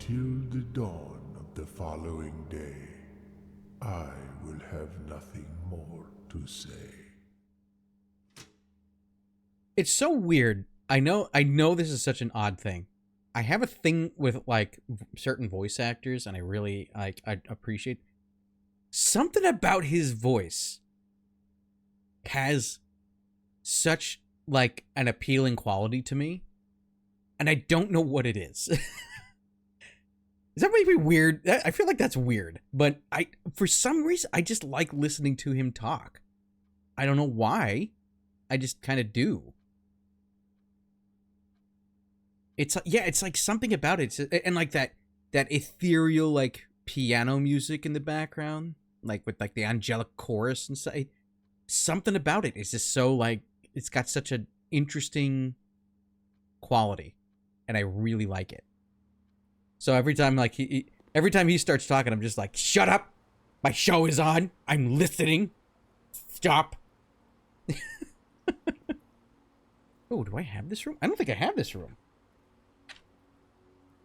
until the dawn of the following day. I will have nothing more to say. It's so weird. I know this is such an odd thing. I have a thing with like certain voice actors, and I really I appreciate something about his voice has such like an appealing quality to me, and I don't know what it is. Is that maybe weird? I feel like that's weird, but for some reason I just like listening to him talk. I don't know why. I just kind of do. It's like something about it, and like that ethereal like piano music in the background, like with like the angelic chorus and stuff. Something about it is just so like it's got such an interesting quality, and I really like it. So every time like every time he starts talking, I'm just like, shut up! My show is on. I'm listening. Stop. Oh, do I have this room? I don't think I have this room.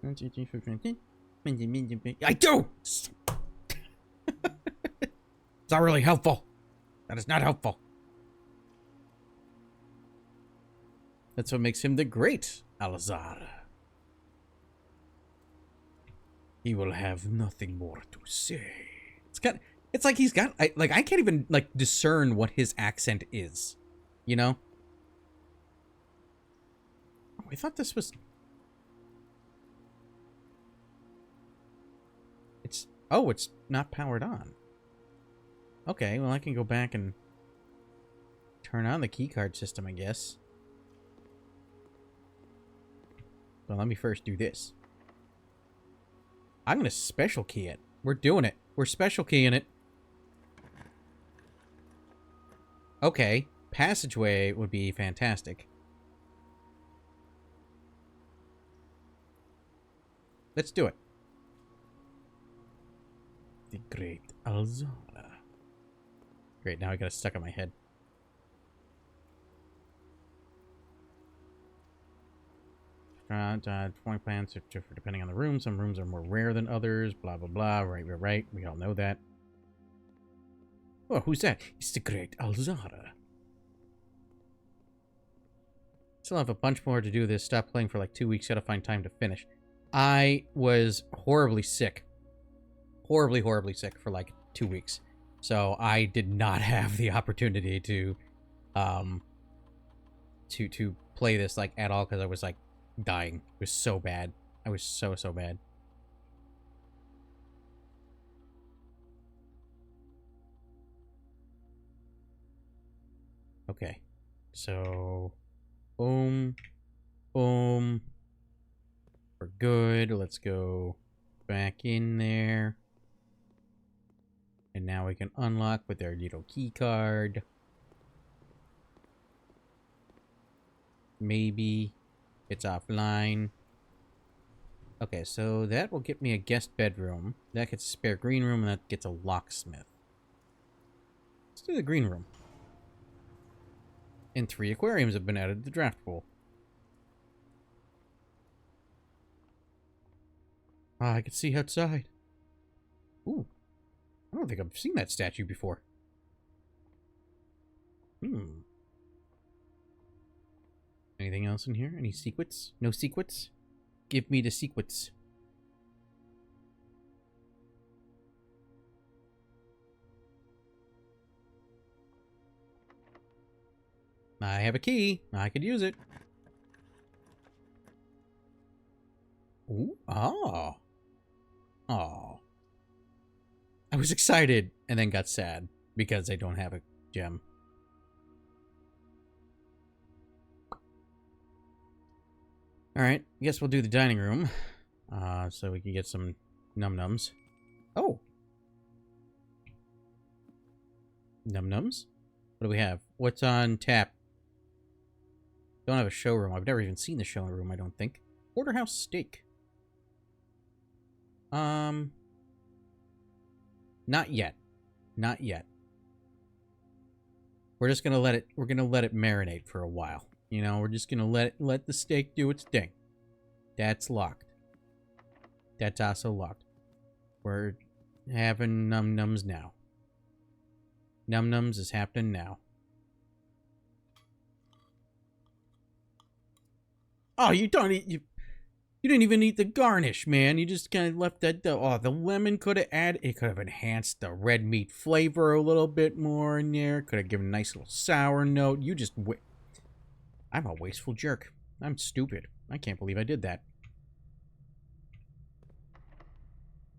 I do! It's not really helpful. That is not helpful. That's what makes him the great Alazar. He will have nothing more to say. It's like he's got, I can't even like discern what his accent is. You know? Oh, I thought this was... Oh, it's not powered on. Okay, well I can go back and turn on the keycard system, I guess. Well, let me first do this. I'm gonna special key it. We're doing it. We're special keying it. Okay, passageway would be fantastic. Let's do it. The great Alzara. Great, now I got it stuck on my head. Point plans differ depending on the room. Some rooms are more rare than others. Blah, blah, blah. Right. We all know that. Oh, who's that? It's the great Alzara. Still have a bunch more to do this. Stop playing for like 2 weeks. Gotta find time to finish. I was horribly sick. Horribly sick for like 2 weeks. So I did not have the opportunity to play this like at all because I was like dying. It was so bad. I was so bad. Okay. So boom. We're good. Let's go back in there. And now we can unlock with our little key card. Maybe it's offline. Okay, so that will get me a guest bedroom. That gets a spare green room, and that gets a locksmith. Let's do the green room. And 3 aquariums have been added to the draft pool. Ah, I can see outside. Ooh. I don't think I've seen that statue before. Anything else in here? Any secrets? No secrets? Give me the secrets. I have a key. I could use it. Ooh. Oh. Oh. I was excited and then got sad because I don't have a gem. Alright, I guess we'll do the dining room. So we can get some num-nums. Oh! Num-nums? What do we have? What's on tap? Don't have a showroom. I've never even seen the showroom, I don't think. Porterhouse steak. Not yet. Not yet. We're just gonna let it marinate for a while. You know, we're just gonna let the steak do its thing. That's locked. That's also locked. We're having num-nums now. Num-nums is happening now. Oh, you don't eat... You didn't even eat the garnish, man. You just kind of left that... Oh, the lemon could have added... It could have enhanced the red meat flavor a little bit more in there. Could have given a nice little sour note. You just... I'm a wasteful jerk. I'm stupid. I can't believe I did that.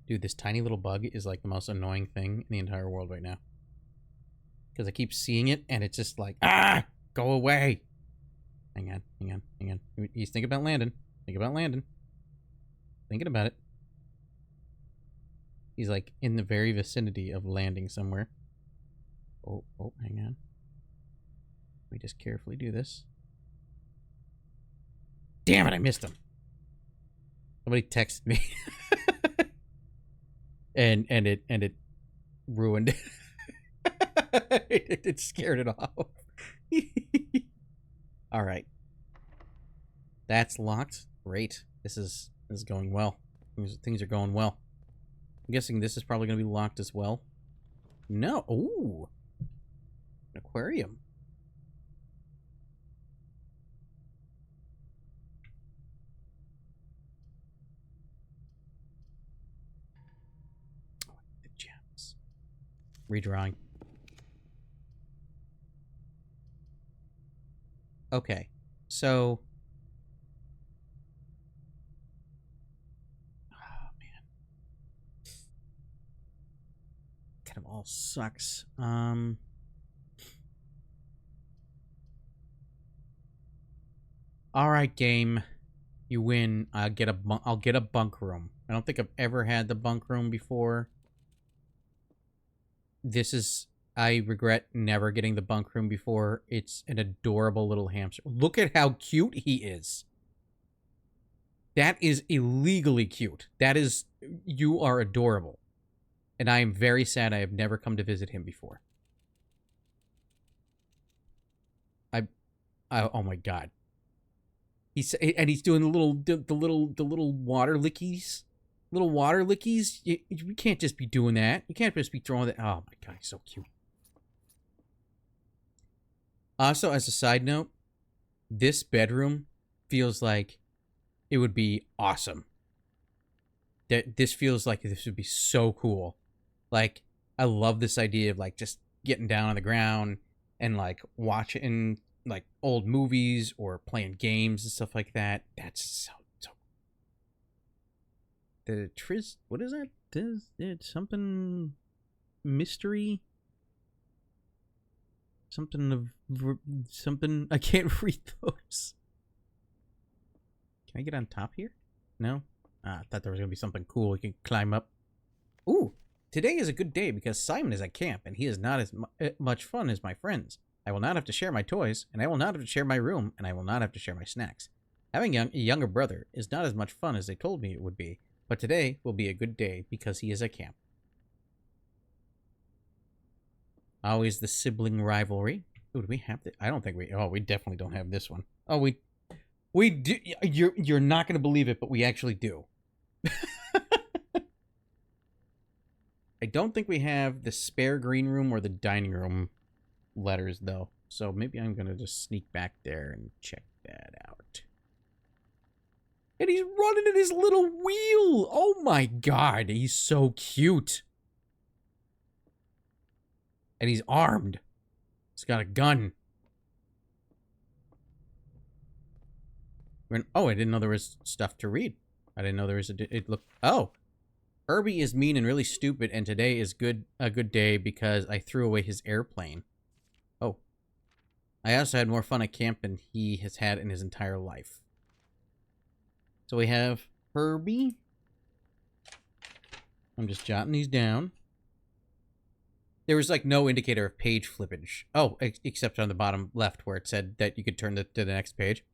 Dude, this tiny little bug is like the most annoying thing in the entire world right now. Because I keep seeing it, and it's just like, ah! Go away! Hang on, hang on, hang on. You think about landing. Think about landing. Thinking about it. He's like in the very vicinity of landing somewhere. Oh, hang on. Let me just carefully do this. Damn it, I missed him. Somebody texted me. and it ruined it. It scared it off. All right. That's locked. Great. This is going well. Things are going well. I'm guessing this is probably going to be locked as well. No. Ooh. An aquarium. Oh, the gems. Redrawing. Okay. So... Kind of all sucks. All right, game. You win. I'll get a bunk room. I don't think I've ever had the bunk room before. I regret never getting the bunk room before. It's an adorable little hamster. Look at how cute he is. That is illegally cute. You are adorable. And I am very sad I have never come to visit him before. Oh my god. He's doing the little water lickies. Little water lickies. You can't just be doing that. You can't just be throwing that. Oh my god, he's so cute. Also, as a side note, this bedroom feels like it would be awesome. This feels like this would be so cool. Like, I love this idea of, like, just getting down on the ground and, like, watching, like, old movies or playing games and stuff like that. That's so... What is that? It's something... Mystery? Something... I can't read those. Can I get on top here? No? I thought there was going to be something cool we can climb up. Ooh! Today is a good day because Simon is at camp and he is not as much fun as my friends. I will not have to share my toys, and I will not have to share my room, and I will not have to share my snacks. Having a younger brother is not as much fun as they told me it would be, but today will be a good day because he is at camp. Always the sibling rivalry. Ooh, do we have this? I don't think we... Oh, we definitely don't have this one. Oh, we do... You're not going to believe it, but we actually do. I don't think we have the spare green room or the dining room letters, though. So maybe I'm going to just sneak back there and check that out. And he's running in his little wheel! Oh my god, he's so cute. And he's armed. He's got a gun. Oh, I didn't know there was stuff to read. I didn't know there was Oh! Herbie is mean and really stupid, and today is a good day because I threw away his airplane. Oh. I also had more fun at camp than he has had in his entire life. So we have Herbie. I'm just jotting these down. There was like no indicator of page flippage. Oh, except on the bottom left where it said that you could turn to the next page.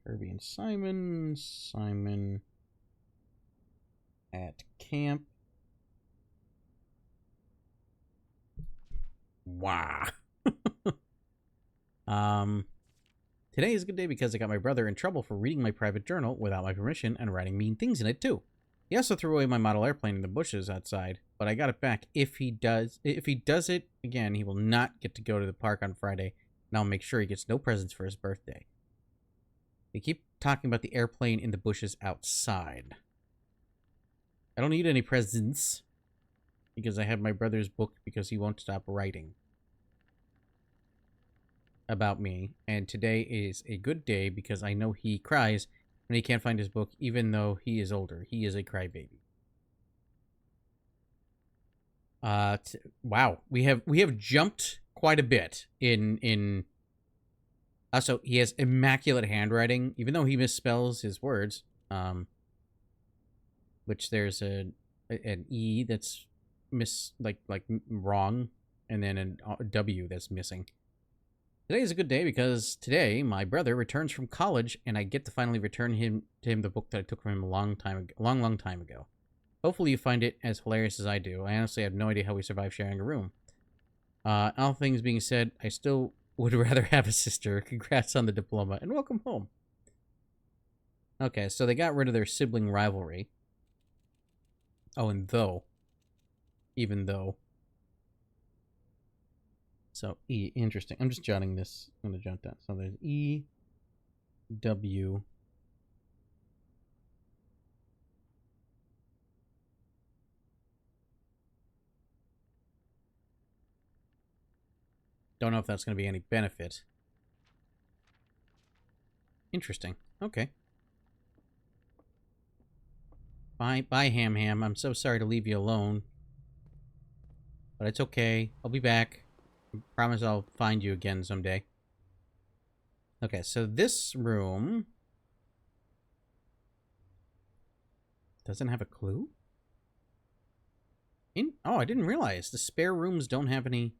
Herbie and Simon. Simon at camp. Wow. Today is a good day because I got my brother in trouble for reading my private journal without my permission and writing mean things in it too. He also threw away my model airplane in the bushes outside, but I got it back. If he does it again, he will not get to go to the park on Friday, and I'll make sure he gets no presents for his birthday. They keep talking about the airplane in the bushes outside. I don't need any presents because I have my brother's book because he won't stop writing about me, and today is a good day because I know he cries when he can't find his book, even though he is older. He is a crybaby. Wow, we have jumped quite a bit in. Also, he has immaculate handwriting, even though he misspells his words. Which there's an E that's wrong, and then a W that's missing. Today is a good day because today my brother returns from college, and I get to finally return to him the book that I took from him a long time ago. Hopefully you find it as hilarious as I do. I honestly have no idea how we survive sharing a room. All things being said, I still would rather have a sister. Congrats on the diploma, and welcome home. Okay, so they got rid of their sibling rivalry. Oh, and even though. So, E, interesting. I'm just jotting this. I'm going to jot that. So there's E, W. Don't know if that's going to be any benefit. Interesting. Okay. Bye, Ham Ham. I'm so sorry to leave you alone. But it's okay. I'll be back. I promise I'll find you again someday. Okay, so this room doesn't have a clue? Oh, I didn't realize. The spare rooms don't have any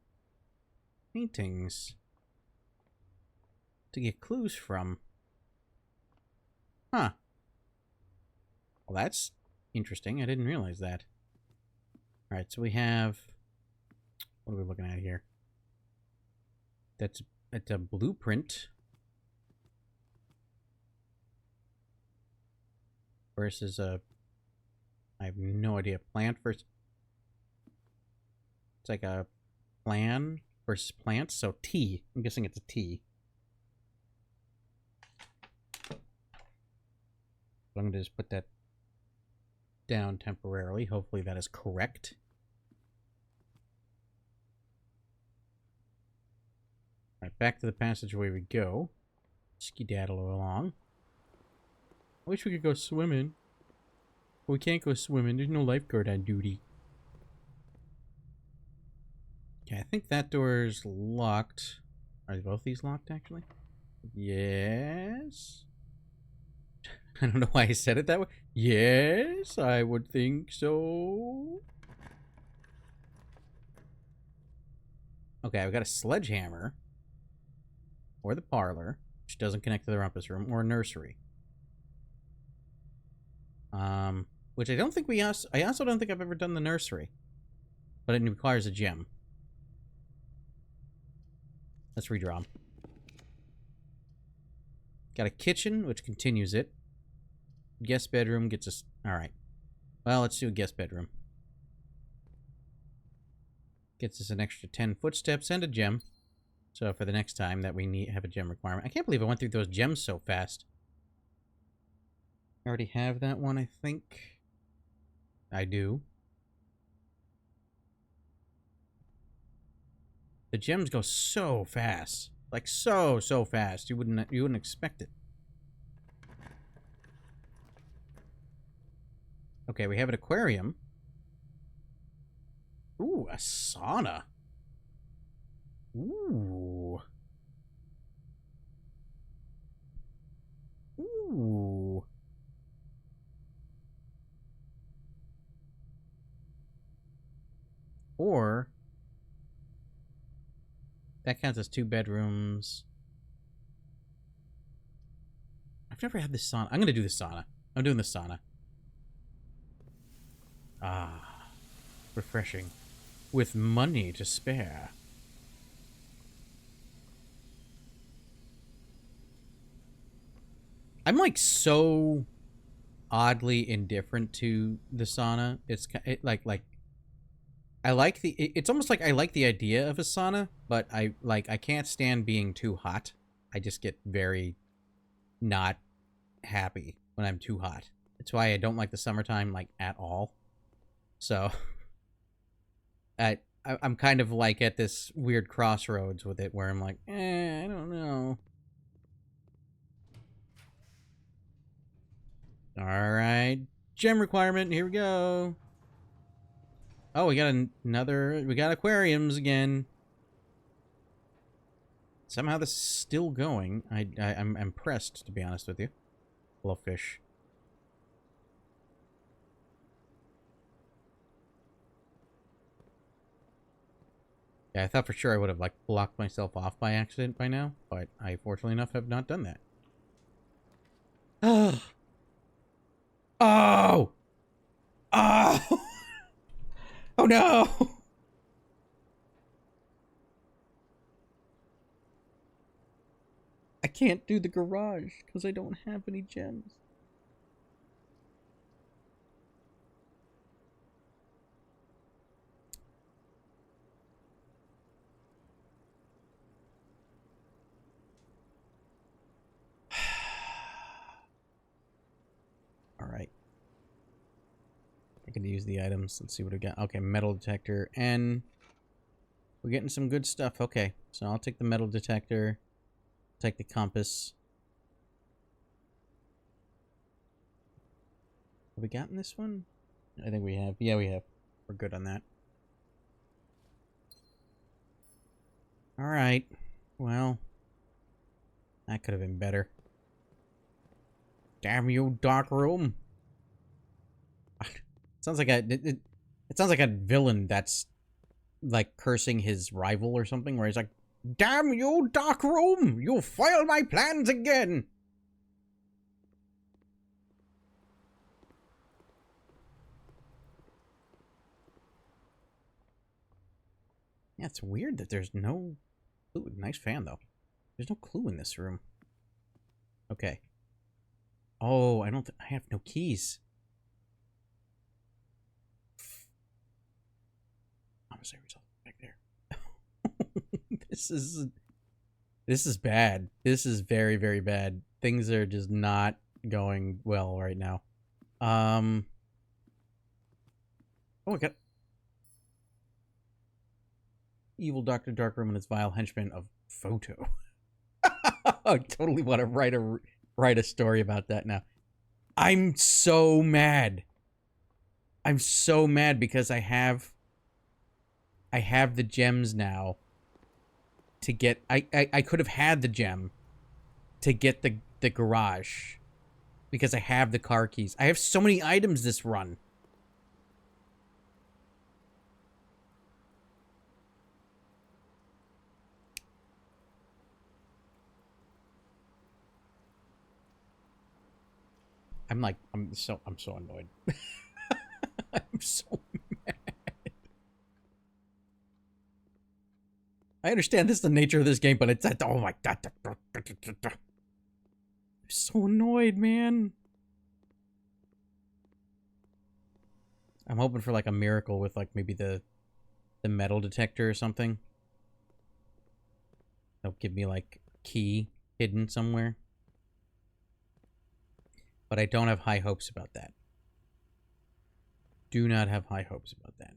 paintings to get clues from. Huh. Well, that's interesting. I didn't realize that. Alright, so we have... What are we looking at here? That's a blueprint. Versus a... I have no idea. Plant versus... It's like a plan versus plant. So T. I'm guessing it's a T. So I'm going to just put that down temporarily. Hopefully that is correct. Alright, back to the passageway we go. Skedaddle along. I wish we could go swimming. But we can't go swimming. There's no lifeguard on duty. Okay, I think that door's locked. Are both these locked, actually? Yes. I don't know why I said it that way. Yes, I would think so. Okay, I've got a sledgehammer. Or the parlor, which doesn't connect to the rumpus room, or a nursery. Which I don't think I also don't think I've ever done the nursery. But it requires a gem. Let's redraw them. Got a kitchen, which continues it. Guest bedroom gets us... Alright. Well, let's do a guest bedroom. Gets us an extra 10 footsteps and a gem. So for the next time that we have a gem requirement. I can't believe I went through those gems so fast. I already have that one, I think. I do. The gems go so fast. Like so fast. You wouldn't expect it. Okay, we have an aquarium. Ooh, a sauna. Ooh. Ooh. Or that counts as 2 bedrooms. I've never had the sauna. I'm gonna do the sauna. I'm doing the sauna. Ah, refreshing. With money to spare. I'm like so oddly indifferent to the sauna. It's like I like the. It's almost like I like the idea of a sauna, but I can't stand being too hot. I just get very not happy when I'm too hot. That's why I don't like the summertime like at all. So I'm kind of like at this weird crossroads with it where I'm like, I don't know. All right, gem requirement. Here we go. Oh, we got another. We got aquariums again. Somehow this is still going. I'm impressed, to be honest with you. Hello, fish. Yeah, I thought for sure I would have, like, blocked myself off by accident by now, but I, fortunately enough, have not done that. Oh! Oh! Oh! Oh, no! I can't do the garage, because I don't have any gems. Alright. I can use the items. Let's see what we got. Okay, metal detector, and we're getting some good stuff. Okay, so I'll take the metal detector, take the compass. Have we gotten this one? I think we have. Yeah, we have. We're good on that. Alright. Well, that could have been better. Damn you, dark room. Sounds like it sounds like a villain that's like cursing his rival or something, where he's like, "Damn you, dark room! You foiled my plans again!" Yeah, it's weird that there's no clue. Nice fan, though. There's no clue in this room. Okay. Oh, I have no keys. I'm gonna say result back there. This is bad. This is very, very bad. Things are just not going well right now. Oh, I got evil Dr. Darkroom and his vile henchman of photo. I totally want to write a story about that now. I'm so mad. I'm so mad because I have the gems now to get I could have had the gem to get the garage because I have the car keys. I have so many items this run. I'm so annoyed. I'm so mad. I understand this is the nature of this game, but it's oh my god. I'm so annoyed, man. I'm hoping for like a miracle with like maybe the metal detector or something. They'll give me like key hidden somewhere. But I don't have high hopes about that. Do not have high hopes about that.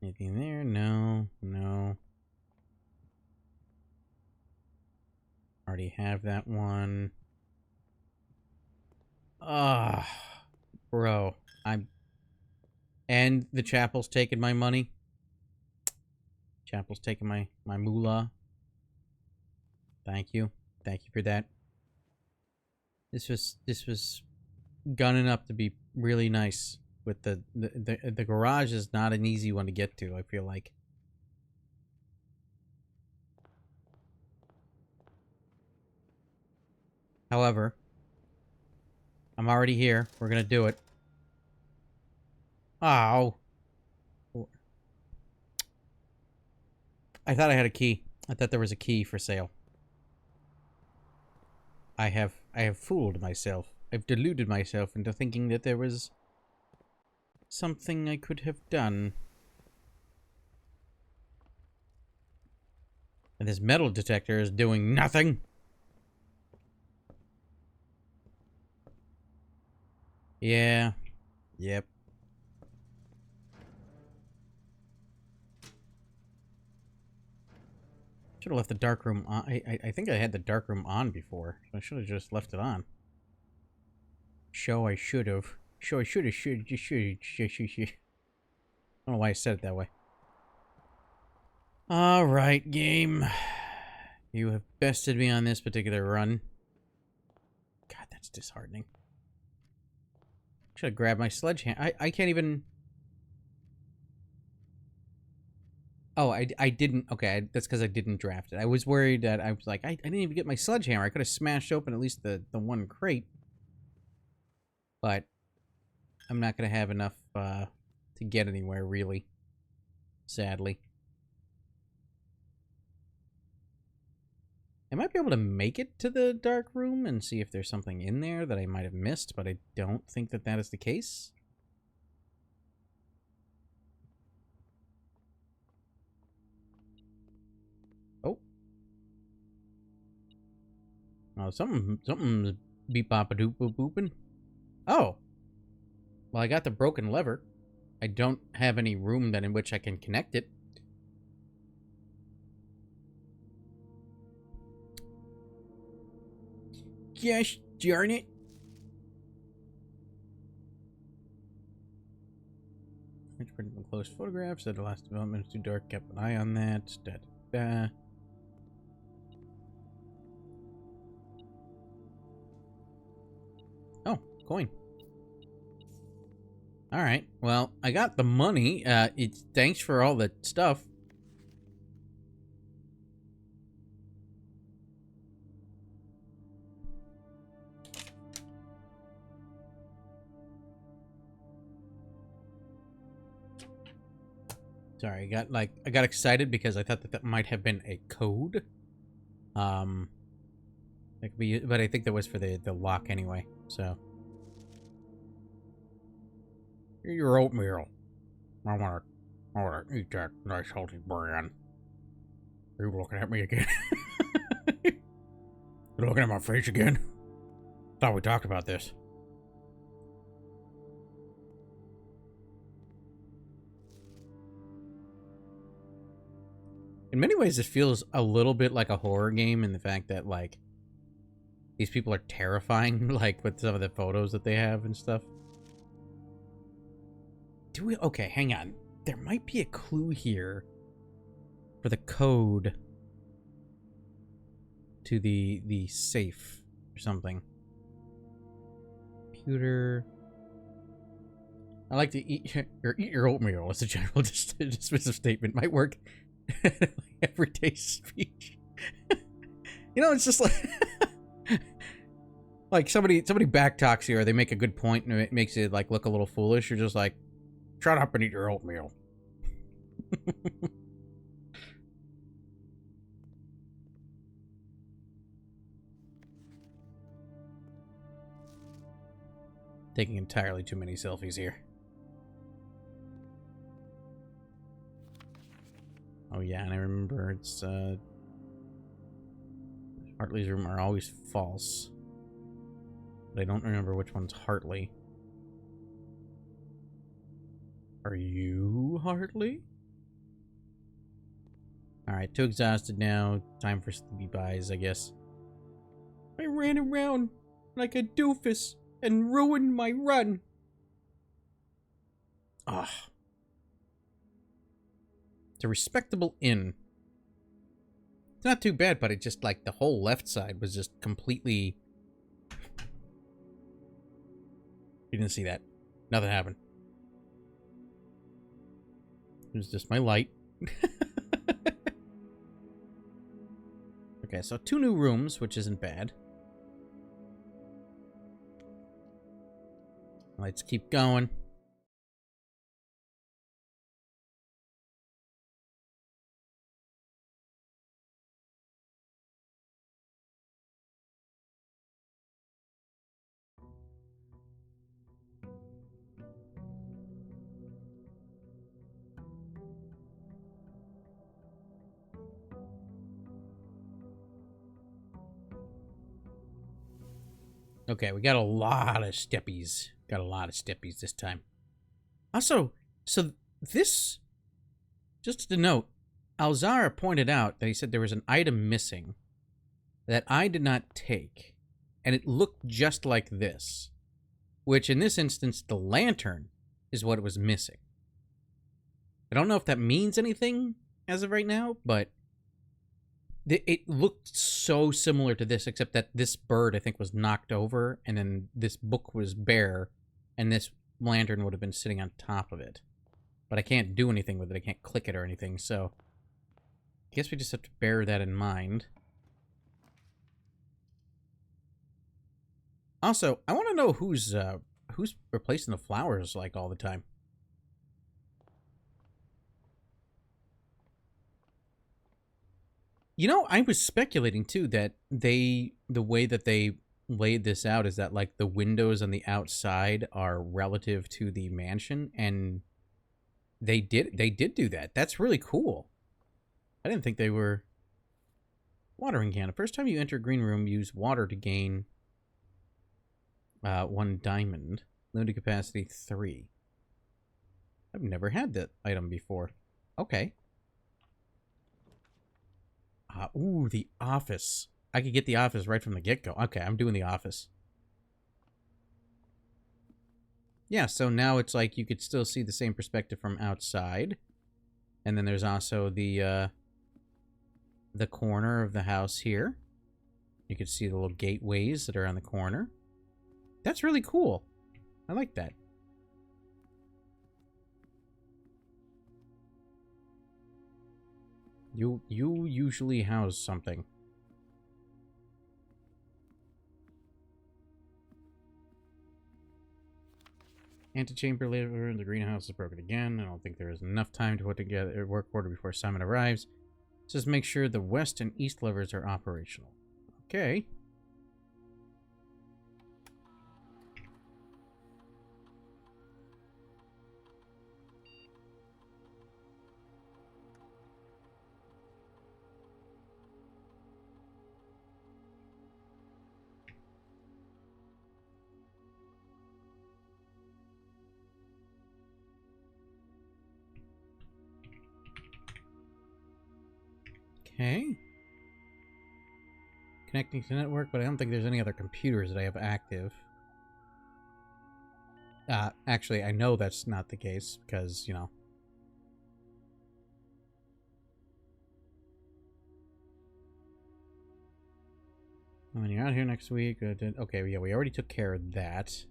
Anything there? No. No. Already have that one. Ah, bro. And the chapel's taking my money. Chapel's taking my moolah. Thank you. Thank you for that. This was gunning up to be really nice. With the garage is not an easy one to get to, I feel like. However, I'm already here. We're gonna do it. Oh. I thought I had a key. I thought there was a key for sale. I have fooled myself. I've deluded myself into thinking that there was something I could have done. And this metal detector is doing nothing. Yeah. Yep. Should have left the dark room on. I think I had the dark room on before. So I should have just left it on. I should have. I don't know why I said it that way. Alright, game. You have bested me on this particular run. God, that's disheartening. Should have grabbed my sledgehammer. I can't even... Oh, I didn't... Okay, that's because I didn't draft it. I was worried that I was like, I didn't even get my sledgehammer. I could have smashed open at least the one crate. But I'm not going to have enough to get anywhere, really. Sadly. I might be able to make it to the dark room and see if there's something in there that I might have missed, but I don't think that that is the case. Oh. Oh, something's beep-bop-a-doop-boop-booping. Oh. Well, I got the broken lever. I don't have any room then in which I can connect it. Gosh darn it. Printed close photographs. Said the last development is too dark. Kept an eye on that. Da, da, da. Oh, coin. Alright, well, I got the money. Thanks for all the stuff. Sorry, I got excited because I thought that that might have been a code. That could be, but I think that was for the lock anyway, so. Your oatmeal. I wanna eat that nice healthy bran. Are you looking at me again? You looking at my face again? Thought we talked about this. In many ways, this feels a little bit like a horror game in the fact that, like, these people are terrifying, like, with some of the photos that they have and stuff. Do we... Okay, hang on. There might be a clue here for the code to the safe or something. Computer... I like to eat your oatmeal as a general dismissive statement. Might work everyday speech. You know, it's just like like somebody backtalks you or they make a good point and it makes it like look a little foolish. You're just like, shut up and eat your oatmeal. Taking entirely too many selfies here. Oh yeah, and I remember it's Hartley's room are always false. But I don't remember which one's Hartley. Are you Hartley? Alright, too exhausted now. Time for sleepy buys, I guess. I ran around like a doofus and ruined my run. Ah. It's a respectable inn. It's not too bad, but it just, like, the whole left side was just completely... You didn't see that. Nothing happened. It was just my light. Okay, so 2 new rooms, which isn't bad. Let's keep going. Okay, we got a lot of steppies. Got a lot of steppies this time. Also, so this, just to note, Alzara pointed out that he said there was an item missing that I did not take, and it looked just like this, which in this instance, the lantern is what it was missing. I don't know if that means anything as of right now, but it looked so similar to this, except that this bird, I think, was knocked over, and then this book was bare, and this lantern would have been sitting on top of it. But I can't do anything with it. I can't click it or anything, so I guess we just have to bear that in mind. Also, I want to know who's replacing the flowers like all the time. You know, I was speculating too that the way that they laid this out is that like the windows on the outside are relative to the mansion, and they did do that. That's really cool. I didn't think they were. Watering can. The first time you enter a green room, use water to gain 1 diamond. Limited capacity 3. I've never had that item before. Okay. Ooh, the office. I could get the office right from the get-go. Okay, I'm doing the office. Yeah, so now it's like you could still see the same perspective from outside. And then there's also the corner of the house here. You can see the little gateways that are on the corner. That's really cool. I like that. You usually house something. Antechamber later, the greenhouse is broken again. I don't think there is enough time to put together a work order before Simon arrives. Just make sure the west and east levers are operational. Okay. Okay. Connecting to network, but I don't think there's any other computers that I have active. Actually, I know that's not the case because, you know. When you're out here next week, okay, yeah, we already took care of that.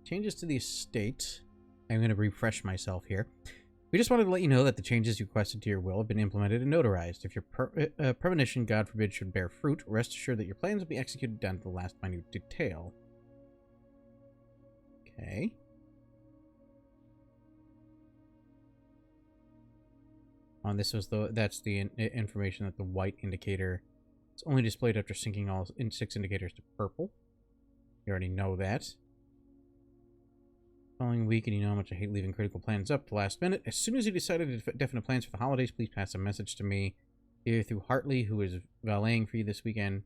Changes to the estate. I'm going to refresh myself here. We just wanted to let you know that the changes you requested to your will have been implemented and notarized. If your premonition, God forbid, should bear fruit, rest assured that your plans will be executed down to the last minute detail. Okay. This was that's the information that the white indicator is only displayed after syncing all 6 indicators to purple. You already know that. Following week, and you know how much I hate leaving critical plans up to last minute. As soon as you decided definite plans for the holidays, please pass a message to me, either through Hartley, who is valeting for you this weekend,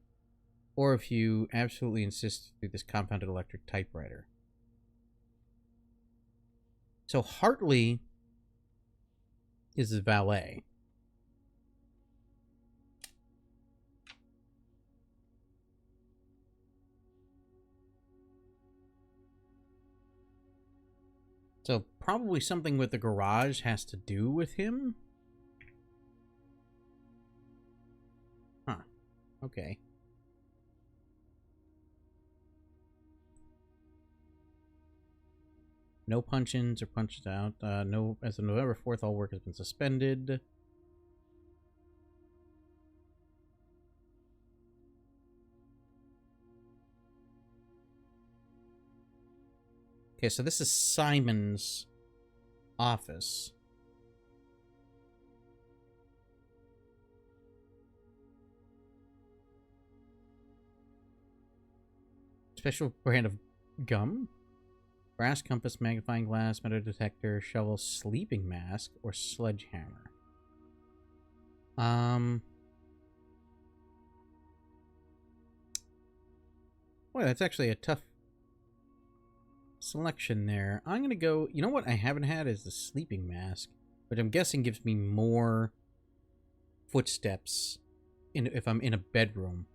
or if you absolutely insist, through this compounded electric typewriter. So Hartley is his valet. So probably something with the garage has to do with him? Huh. Okay. No punch-ins or punches out. No, as of November 4th, all work has been suspended. Okay, so this is Simon's office. Special brand of gum? Brass compass, magnifying glass, metal detector, shovel, sleeping mask, or sledgehammer. Boy, that's actually a tough selection there. I'm gonna go... You know what I haven't had is the sleeping mask, which I'm guessing gives me more footsteps if I'm in a bedroom.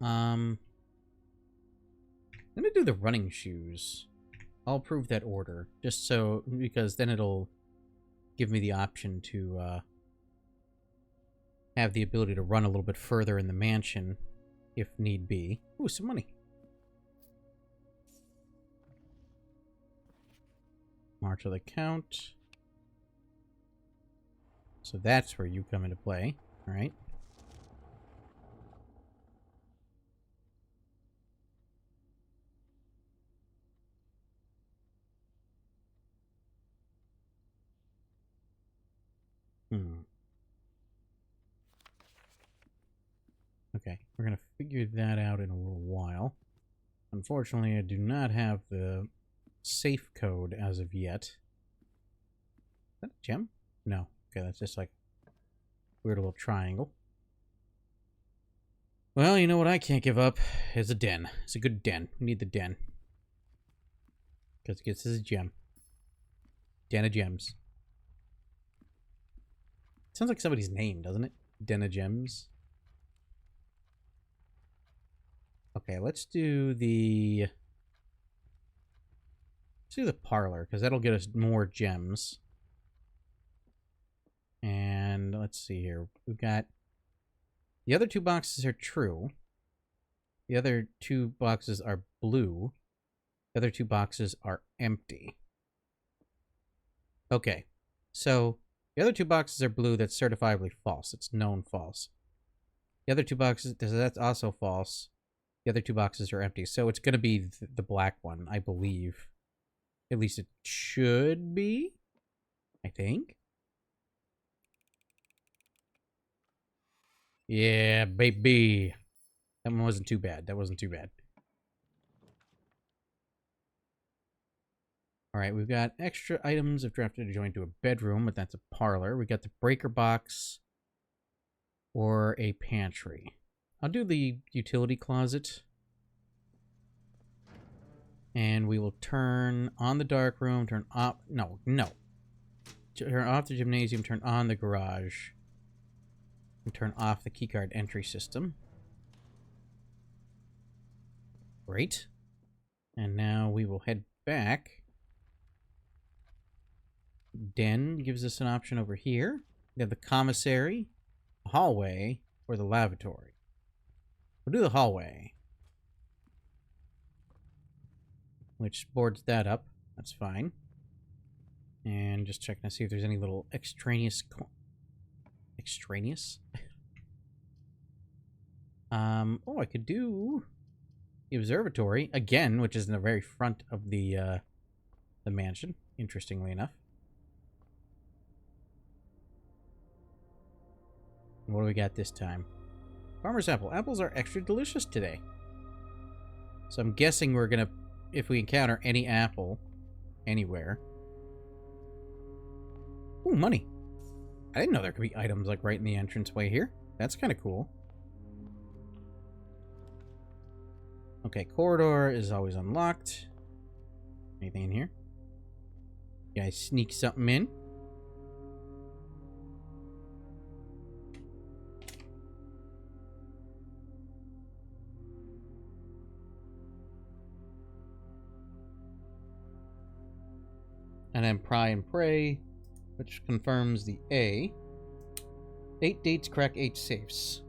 I'm gonna do the running shoes. I'll approve that order, just so... Because then it'll give me the option to have the ability to run a little bit further in the mansion, if need be. Ooh, some money. March of the Count. So that's where you come into play. Alright. Okay, we're gonna figure that out in a little while. Unfortunately, I do not have the safe code as of yet. Is that a gem? No. Okay, that's just like a weird little triangle. Well, you know what I can't give up is a den. It's a good den. We need the den. Because it gets us a gem. Den of gems. Sounds like somebody's name, doesn't it? Den of gems. Okay, let's do the parlor, because that'll get us more gems. And let's see here. We've got... The other two boxes are true. The other two boxes are blue. The other two boxes are empty. Okay, so the other two boxes are blue. That's certifiably false. It's known false. The other two boxes, that's also false. The other two boxes are empty. So it's going to be the black one, I believe. At least it should be, I think. Yeah, baby. That one wasn't too bad. That wasn't too bad. Alright, we've got extra items if drafted to join to a bedroom, but that's a parlor. We got the breaker box or a pantry. I'll do the utility closet. And we will turn on the dark room, turn off... No. Turn off the gymnasium, turn on the garage. And turn off the keycard entry system. Great. And now we will head back. Den gives us an option over here. We have the commissary, the hallway, or the lavatory. We'll do the hallway. Which boards that up. That's fine. And just checking to see if there's any little extraneous... Extraneous? Oh, I could do the observatory again, which is in the very front of the mansion, interestingly enough. And what do we got this time? Farmer's apple. Apples are extra delicious today. So I'm guessing we're gonna, if we encounter any apple anywhere. Ooh, money. I didn't know there could be items like right in the entranceway here. That's kind of cool. Okay, corridor is always unlocked. Anything in here? Yeah, I sneak something in. And then pry and pray, which confirms the A. 8 dates, crack 8 safes.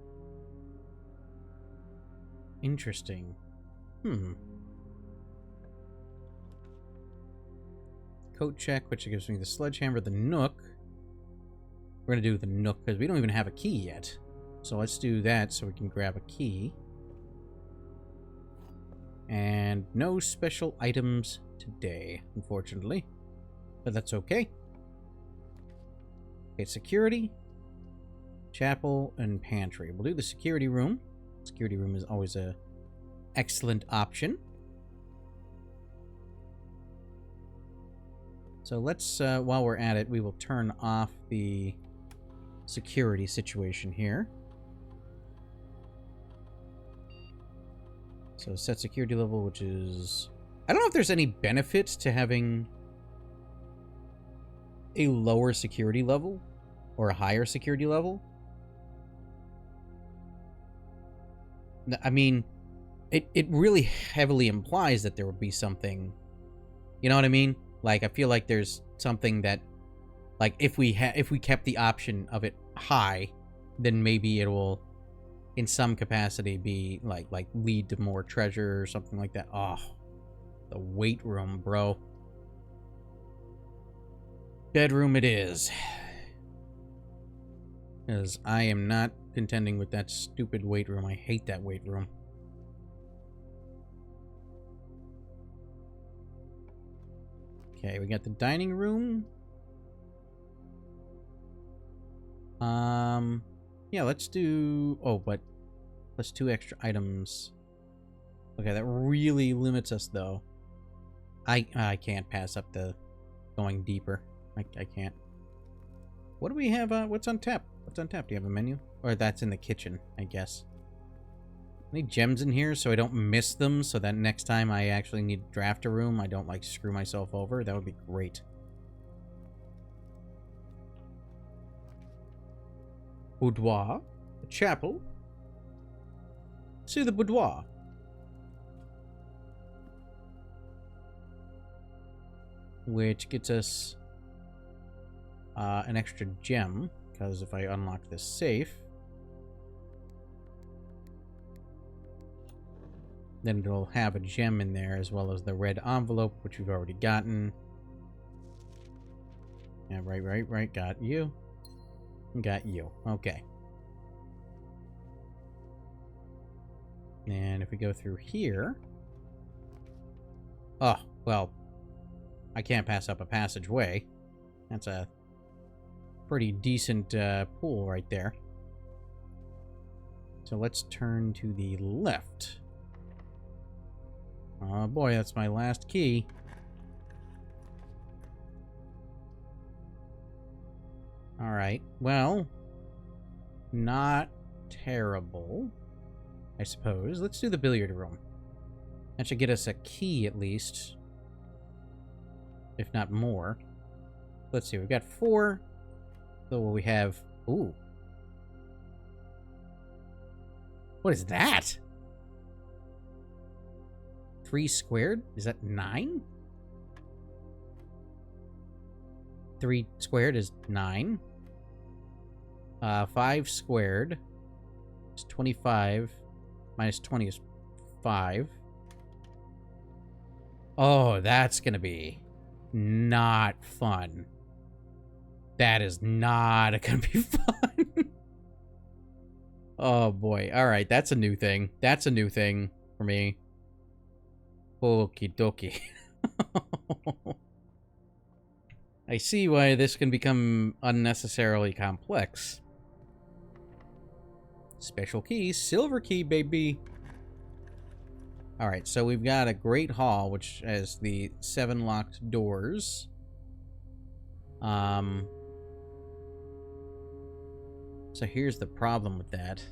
Interesting. Coat check, which gives me the sledgehammer, the nook. We're going to do the nook because we don't even have a key yet. So let's do that so we can grab a key. And no special items today, unfortunately. But that's okay. Okay, security, chapel, and pantry. We'll do the security room. Security room is always a excellent option. So let's, while we're at it, we will turn off the security situation here. So set security level, which is... I don't know if there's any benefit to having a lower security level or a higher security level. I mean, it really heavily implies that there would be something... You know what I mean? Like, I feel like there's something that... Like, if we kept the option of it high, then maybe it will, in some capacity, be, like lead to more treasure or something like that. Oh, the weight room, bro. Bedroom it is. Because I am not contending with that stupid weight room. I hate that weight room. Okay, we got the dining room. Yeah, let's do... Oh, but let's do extra items. Okay, that really limits us, though. I can't pass up the going deeper. I can't. What do we have? What's on tap? What's on tap? Do you have a menu? Or that's in the kitchen, I guess. Any gems in here so I don't miss them, so that next time I actually need to draft a room, I don't, like, screw myself over? That would be great. Boudoir. A chapel. See the boudoir. Which gets us an extra gem, because if I unlock this safe, then it'll have a gem in there, as well as the red envelope, which we've already gotten. Yeah, right. Got you. Got you. Okay. And if we go through here... Oh, well... I can't pass up a passageway. That's a pretty decent pool right there. So let's turn to the left. Oh boy, that's my last key. Alright, well... Not terrible, I suppose. Let's do the billiard room. That should get us a key, at least. If not more. Let's see, we've got 4. So we have... Ooh. What is that? 3 squared? Is that 9? 3 squared is 9. 5 squared is 25. Minus 20 is 5. Oh, that's gonna be... not fun. That is not gonna be fun. Oh boy. Alright, that's a new thing. That's a new thing for me. Okie dokie. I see why this can become unnecessarily complex. Special key, silver key, baby. Alright, so we've got a great hall, which has the 7 locked doors. So here's the problem with that.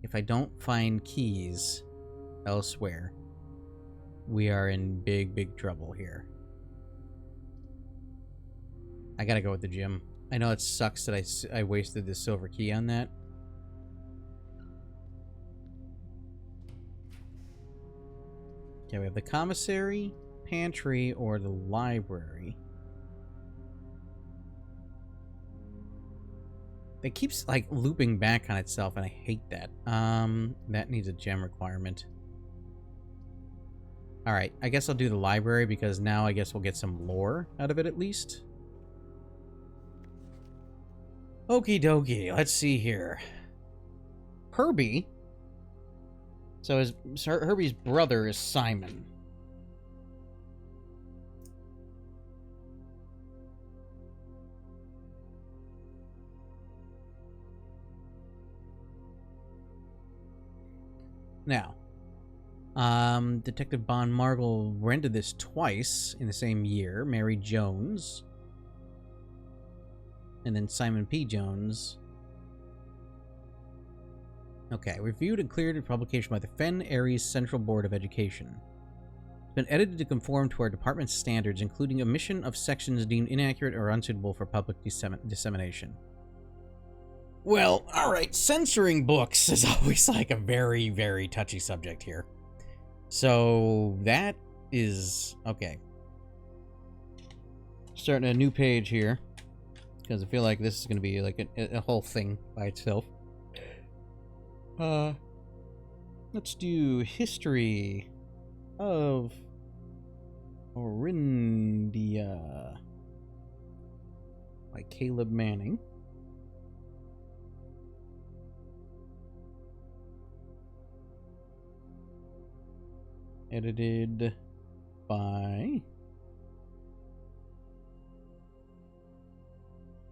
If I don't find keys elsewhere, we are in big, big trouble here. I gotta go with the gym. I know it sucks that I wasted the silver key on that. Okay, we have the commissary, pantry, or the library. It keeps, like, looping back on itself, and I hate that. That needs a gem requirement. Alright, I guess I'll do the library, because now I guess we'll get some lore out of it, at least. Okie dokie, let's see here. Herbie. So Herbie's brother is Simon. Now, Detective Bon Margle rented this twice in the same year. Mary Jones. And then Simon P. Jones. Okay, reviewed and cleared for publication by the Fen Aries Central Board of Education. It's been edited to conform to our department's standards, including omission of sections deemed inaccurate or unsuitable for public dissemination. Well, alright, censoring books is always like a very, very touchy subject here. So, that is... okay. Starting a new page here, because I feel like this is going to be like a whole thing by itself. Let's do history of Orindia by Caleb Manning. Edited by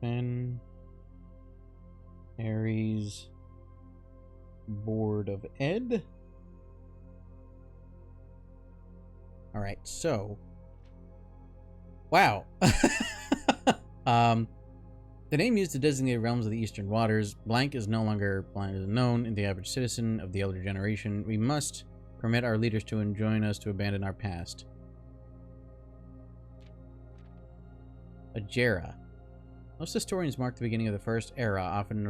Fen Aries Board of Ed. Alright, so... wow! The name used to designate realms of the Eastern Waters. Blank is no longer known in the average citizen of the elder generation. We must permit our leaders to enjoin us to abandon our past. Ajera. Most historians mark the beginning of the First Era, often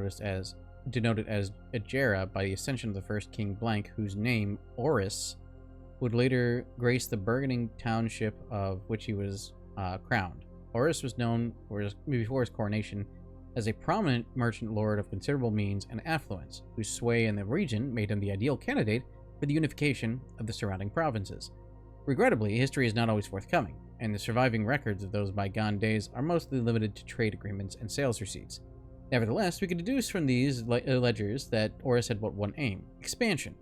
denoted as Ajera, by the ascension of the first king Blank, whose name, Oris, would later grace the burgeoning township of which he was crowned. Oris was known before his coronation as a prominent merchant lord of considerable means and affluence, whose sway in the region made him the ideal candidate for the unification of the surrounding provinces. Regrettably, history is not always forthcoming, and the surviving records of those bygone days are mostly limited to trade agreements and sales receipts. Nevertheless, we can deduce from these ledgers that Oris had but one aim: expansion.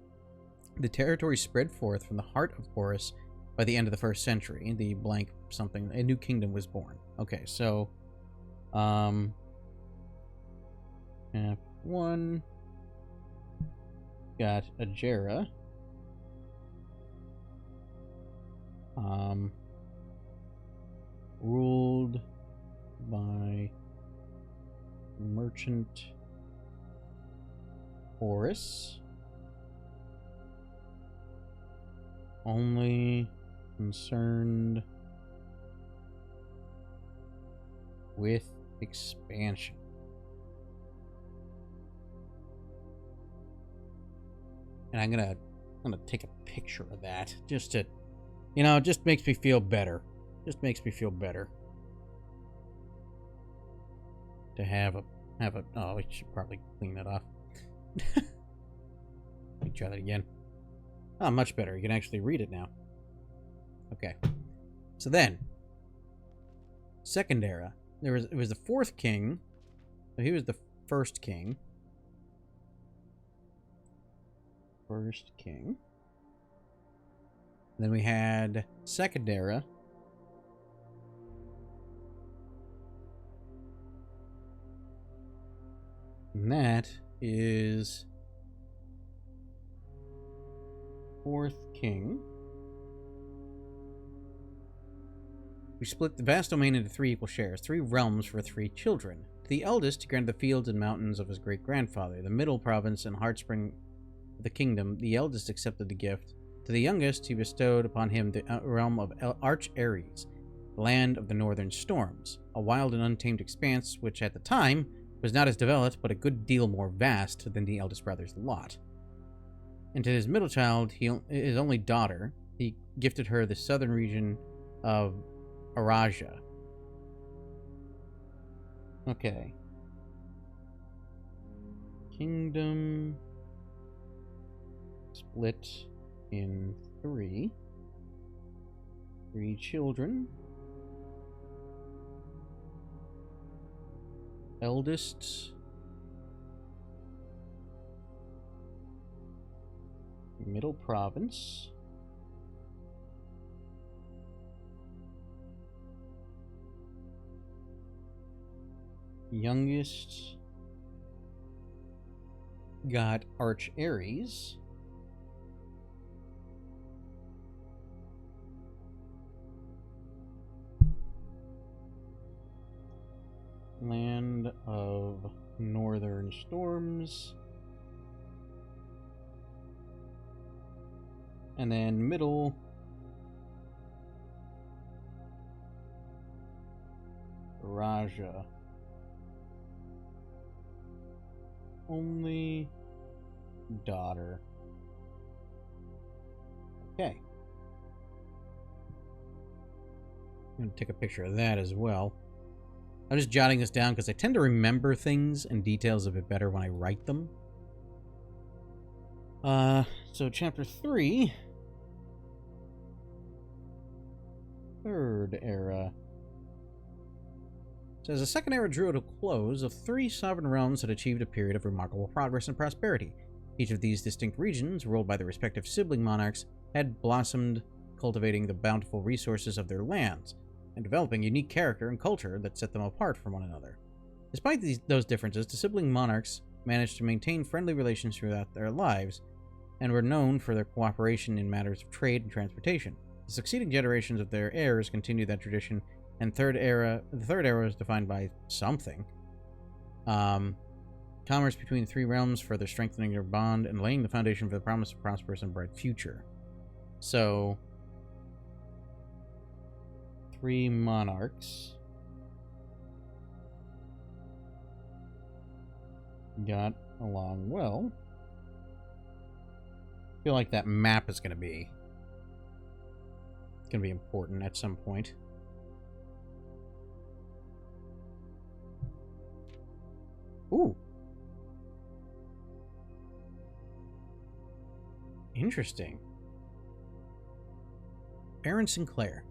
The territory spread forth from the heart of Oris by the end of the 1st century. The blank something, a new kingdom was born. Okay, so, F1 got Ajera. Ruled by merchant Oris. Only concerned with expansion. And I'm gonna take a picture of that just to, you know, it just makes me feel better. Just makes me feel better to have a oh, I should probably clean that off. Let me try that again. Oh, much better. You can actually read it now. Okay. So then, Second Era. It was the 4th king. So he was the 1st king. First king. Then we had Second Era. And that is 4th king. We split the vast domain into 3 equal shares, 3 realms for 3 children. To the eldest, he granted the fields and mountains of his great-grandfather, the middle province and heartspring of the kingdom. The eldest accepted the gift. To the youngest, he bestowed upon him the realm of Arch Aries, the land of the northern storms, a wild and untamed expanse which at the time was not as developed but a good deal more vast than the eldest brother's lot. And to his middle child, his only daughter, he gifted her the southern region of Araja. Okay. Kingdom split in 3. 3 children. Eldest. Middle province. Youngest got Arch Aries. Land of Northern Storms. And then middle. Raja. Only daughter. Okay. I'm going to take a picture of that as well. I'm just jotting this down because I tend to remember things and details a bit better when I write them. So chapter 3. Third era. So as the second era drew to a close, the 3 sovereign realms had achieved a period of remarkable progress and prosperity. Each of these distinct regions, ruled by their respective sibling monarchs, had blossomed, cultivating the bountiful resources of their lands, and developing unique character and culture that set them apart from one another. Despite those differences, the sibling monarchs managed to maintain friendly relations throughout their lives, and were known for their cooperation in matters of trade and transportation. The succeeding generations of their heirs continued that tradition, and the third era was defined by something. Commerce between the 3 realms, further strengthening their bond and laying the foundation for the promise of a prosperous and bright future. So, 3 monarchs got along well. I feel like that map is going to be important at some point. Ooh. Interesting. Baron Sinclair,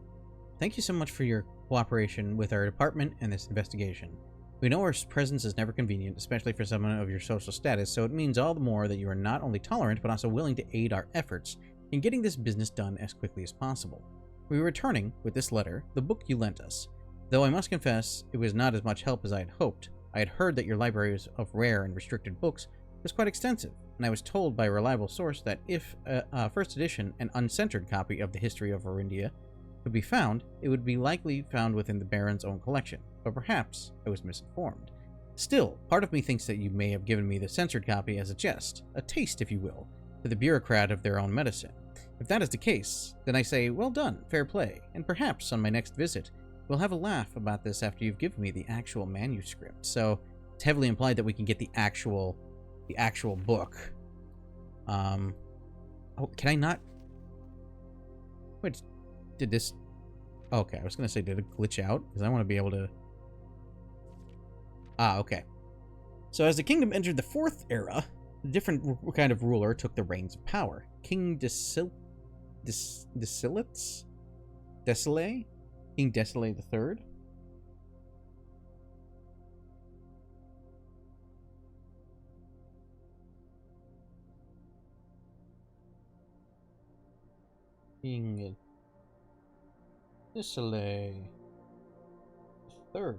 thank you so much for your cooperation with our department and this investigation. We know our presence is never convenient, especially for someone of your social status, so it means all the more that you are not only tolerant, but also willing to aid our efforts in getting this business done as quickly as possible. We are returning, with this letter, the book you lent us. Though I must confess, it was not as much help as I had hoped. I had heard that your library of rare and restricted books was quite extensive, and I was told by a reliable source that if a first edition and uncensored copy of the history of Orindia could be found, it would be likely found within the Baron's own collection, but perhaps I was misinformed. Still, part of me thinks that you may have given me the censored copy as a jest, a taste, if you will, to the bureaucrat of their own medicine. If that is the case, then I say, well done, fair play, and perhaps on my next visit, we'll have a laugh about this after you've given me the actual manuscript. So, it's heavily implied that we can get the actual book. Oh, can I not? Wait, did this? Okay, I was gonna say, did it glitch out? Because I want to be able to. Okay. So as the kingdom entered the 4th era, a different kind of ruler took the reins of power. King Desile? King Desile III? King Desile III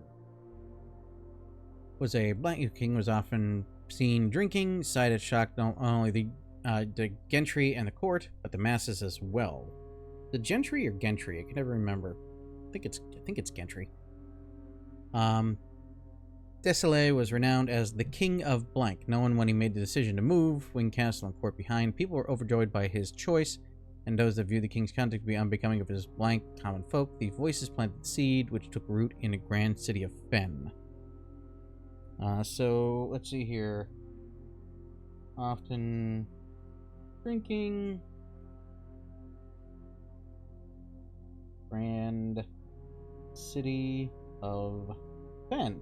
was a blank king, was often seen drinking. Sight had shocked not only the gentry and the court, but the masses as well. The gentry or gentry? I can never remember. I think it's gentry. Desile was renowned as the King of Blank, known when he made the decision to move, Wing Castle and court behind. People were overjoyed by his choice, and those that viewed the king's conduct to be unbecoming of his blank common folk. These voices planted the seed, which took root in the grand city of Fen. So, let's see here. Often drinking. Grand city of Fen.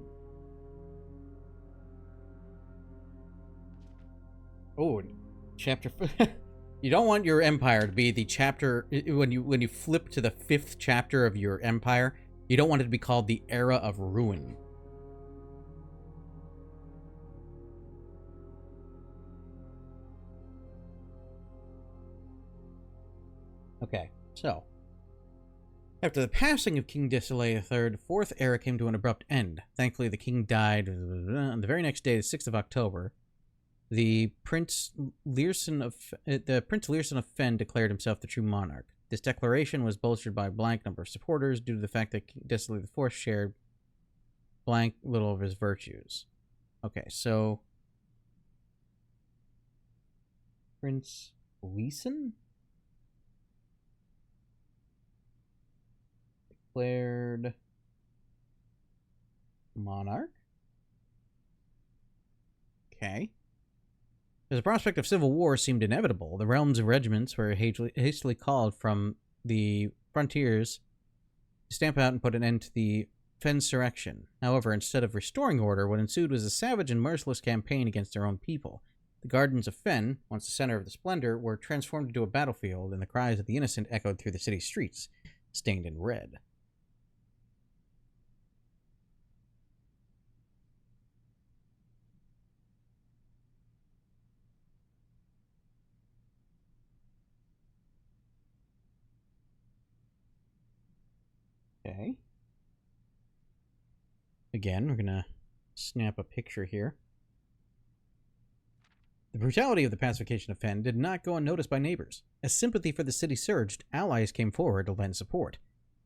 Oh, chapter. You don't want your empire to be the chapter when you flip to the 5th chapter of your empire. You don't want it to be called the Era of Ruin. Okay, so after the passing of King Desile III, the 4th era came to an abrupt end. Thankfully, the king died on the very next day, the 6th of October. The Prince Learson of Fen declared himself the true monarch. This declaration was bolstered by a blank number of supporters due to the fact that King Desile IV shared blank little of his virtues. Okay, so Prince Leeson declared monarch. Okay. As the prospect of civil war seemed inevitable, the realms and regiments were hastily called from the frontiers to stamp out and put an end to the Fensurrection. However, instead of restoring order, what ensued was a savage and merciless campaign against their own people. The gardens of Fen, once the center of the splendor, were transformed into a battlefield, and the cries of the innocent echoed through the city streets, stained in red. Okay. Again, we're gonna snap a picture here. The brutality of the pacification of Fen did not go unnoticed by neighbors. As sympathy for the city surged, allies came forward to lend support.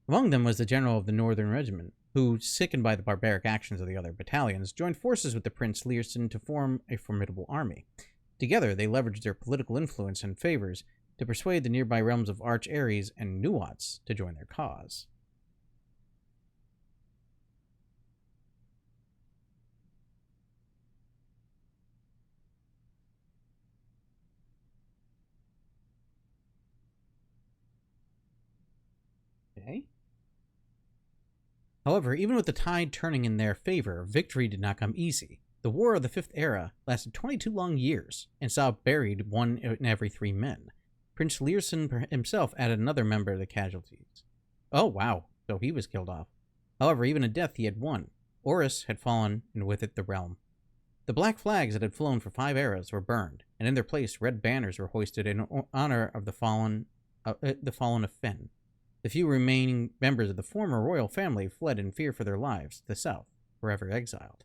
Among them was the general of the Northern Regiment, who, sickened by the barbaric actions of the other battalions, joined forces with the Prince Learson to form a formidable army. Together, they leveraged their political influence and favors to persuade the nearby realms of Arch Ares and Nuance to join their cause. Okay. However, even with the tide turning in their favor, victory did not come easy. The War of the Fifth Era lasted 22 long years and saw buried 1 in every 3 men. Prince Learson himself added another member of the casualties. Oh, wow. So he was killed off. However, even in death, he had won. Oris had fallen, and with it the realm. The black flags that had flown for 5 eras were burned, and in their place red banners were hoisted in honor of the fallen of Fen. The few remaining members of the former royal family fled in fear for their lives to the south, forever exiled.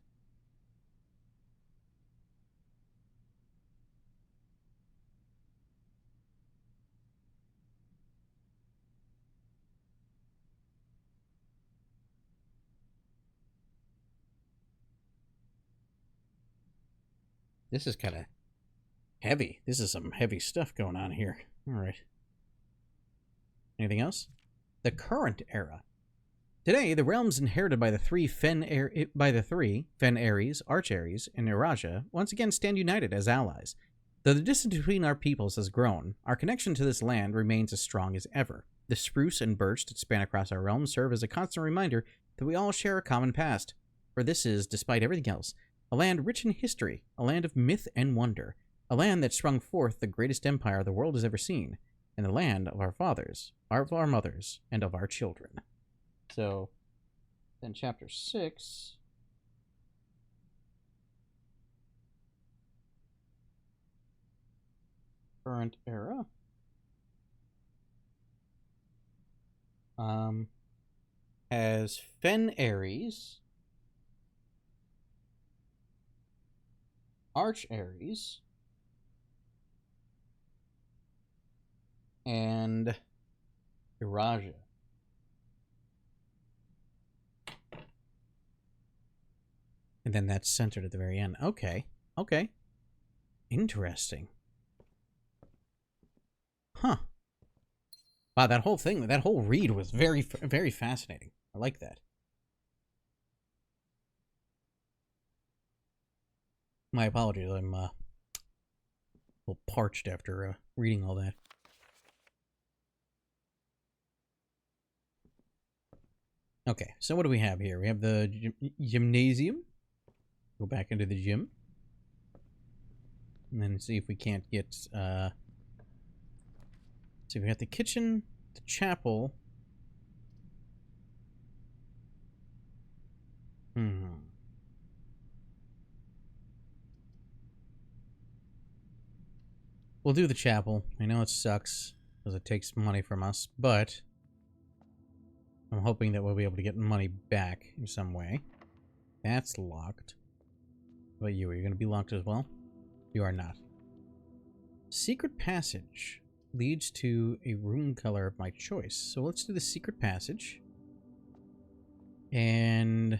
This is kind of heavy. This is some heavy stuff going on here. All right. Anything else? The current era. Today, the realms inherited by the three Fen Ares, Arch Ares, and Iraja once again stand united as allies. Though the distance between our peoples has grown, our connection to this land remains as strong as ever. The spruce and birch that span across our realms serve as a constant reminder that we all share a common past. For this is, despite everything else, a land rich in history, a land of myth and wonder, a land that sprung forth the greatest empire the world has ever seen, and the land of our fathers, of our mothers, and of our children. So, then chapter 6. Current era. Has Fen Ares, Arch Ares, and Iraja. And then that's centered at the very end. Okay. Okay. Interesting. Huh. Wow, that whole thing, that whole read was very, very fascinating. I like that. My apologies, I'm a little parched after reading all that. Okay, so what do we have here? We have the gymnasium. Go back into the gym. And then see if we can't get, see if we got the kitchen, the chapel. We'll do the chapel. I know it sucks, because it takes money from us, but I'm hoping that we'll be able to get money back in some way. That's locked. What about you? Are you going to be locked as well? You are not. Secret passage leads to a room color of my choice. So let's do the secret passage. And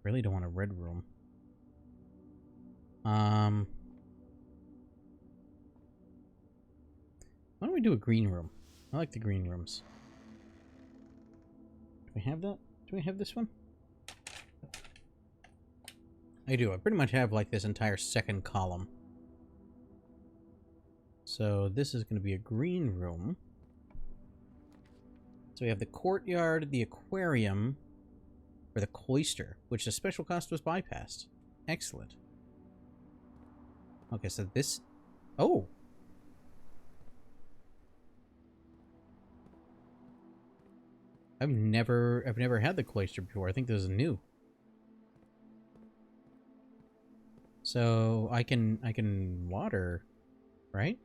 Really don't want a red room. Why don't we do a green room? I like the green rooms. Do we have that? Do we have this one? I do. I pretty much have like this entire second column. So this is going to be a green room. So we have the courtyard, the aquarium, or the cloister, which the special cost was bypassed. Excellent. Okay, so this... Oh! I've never had the cloister before. I think this is new. So I can water, right?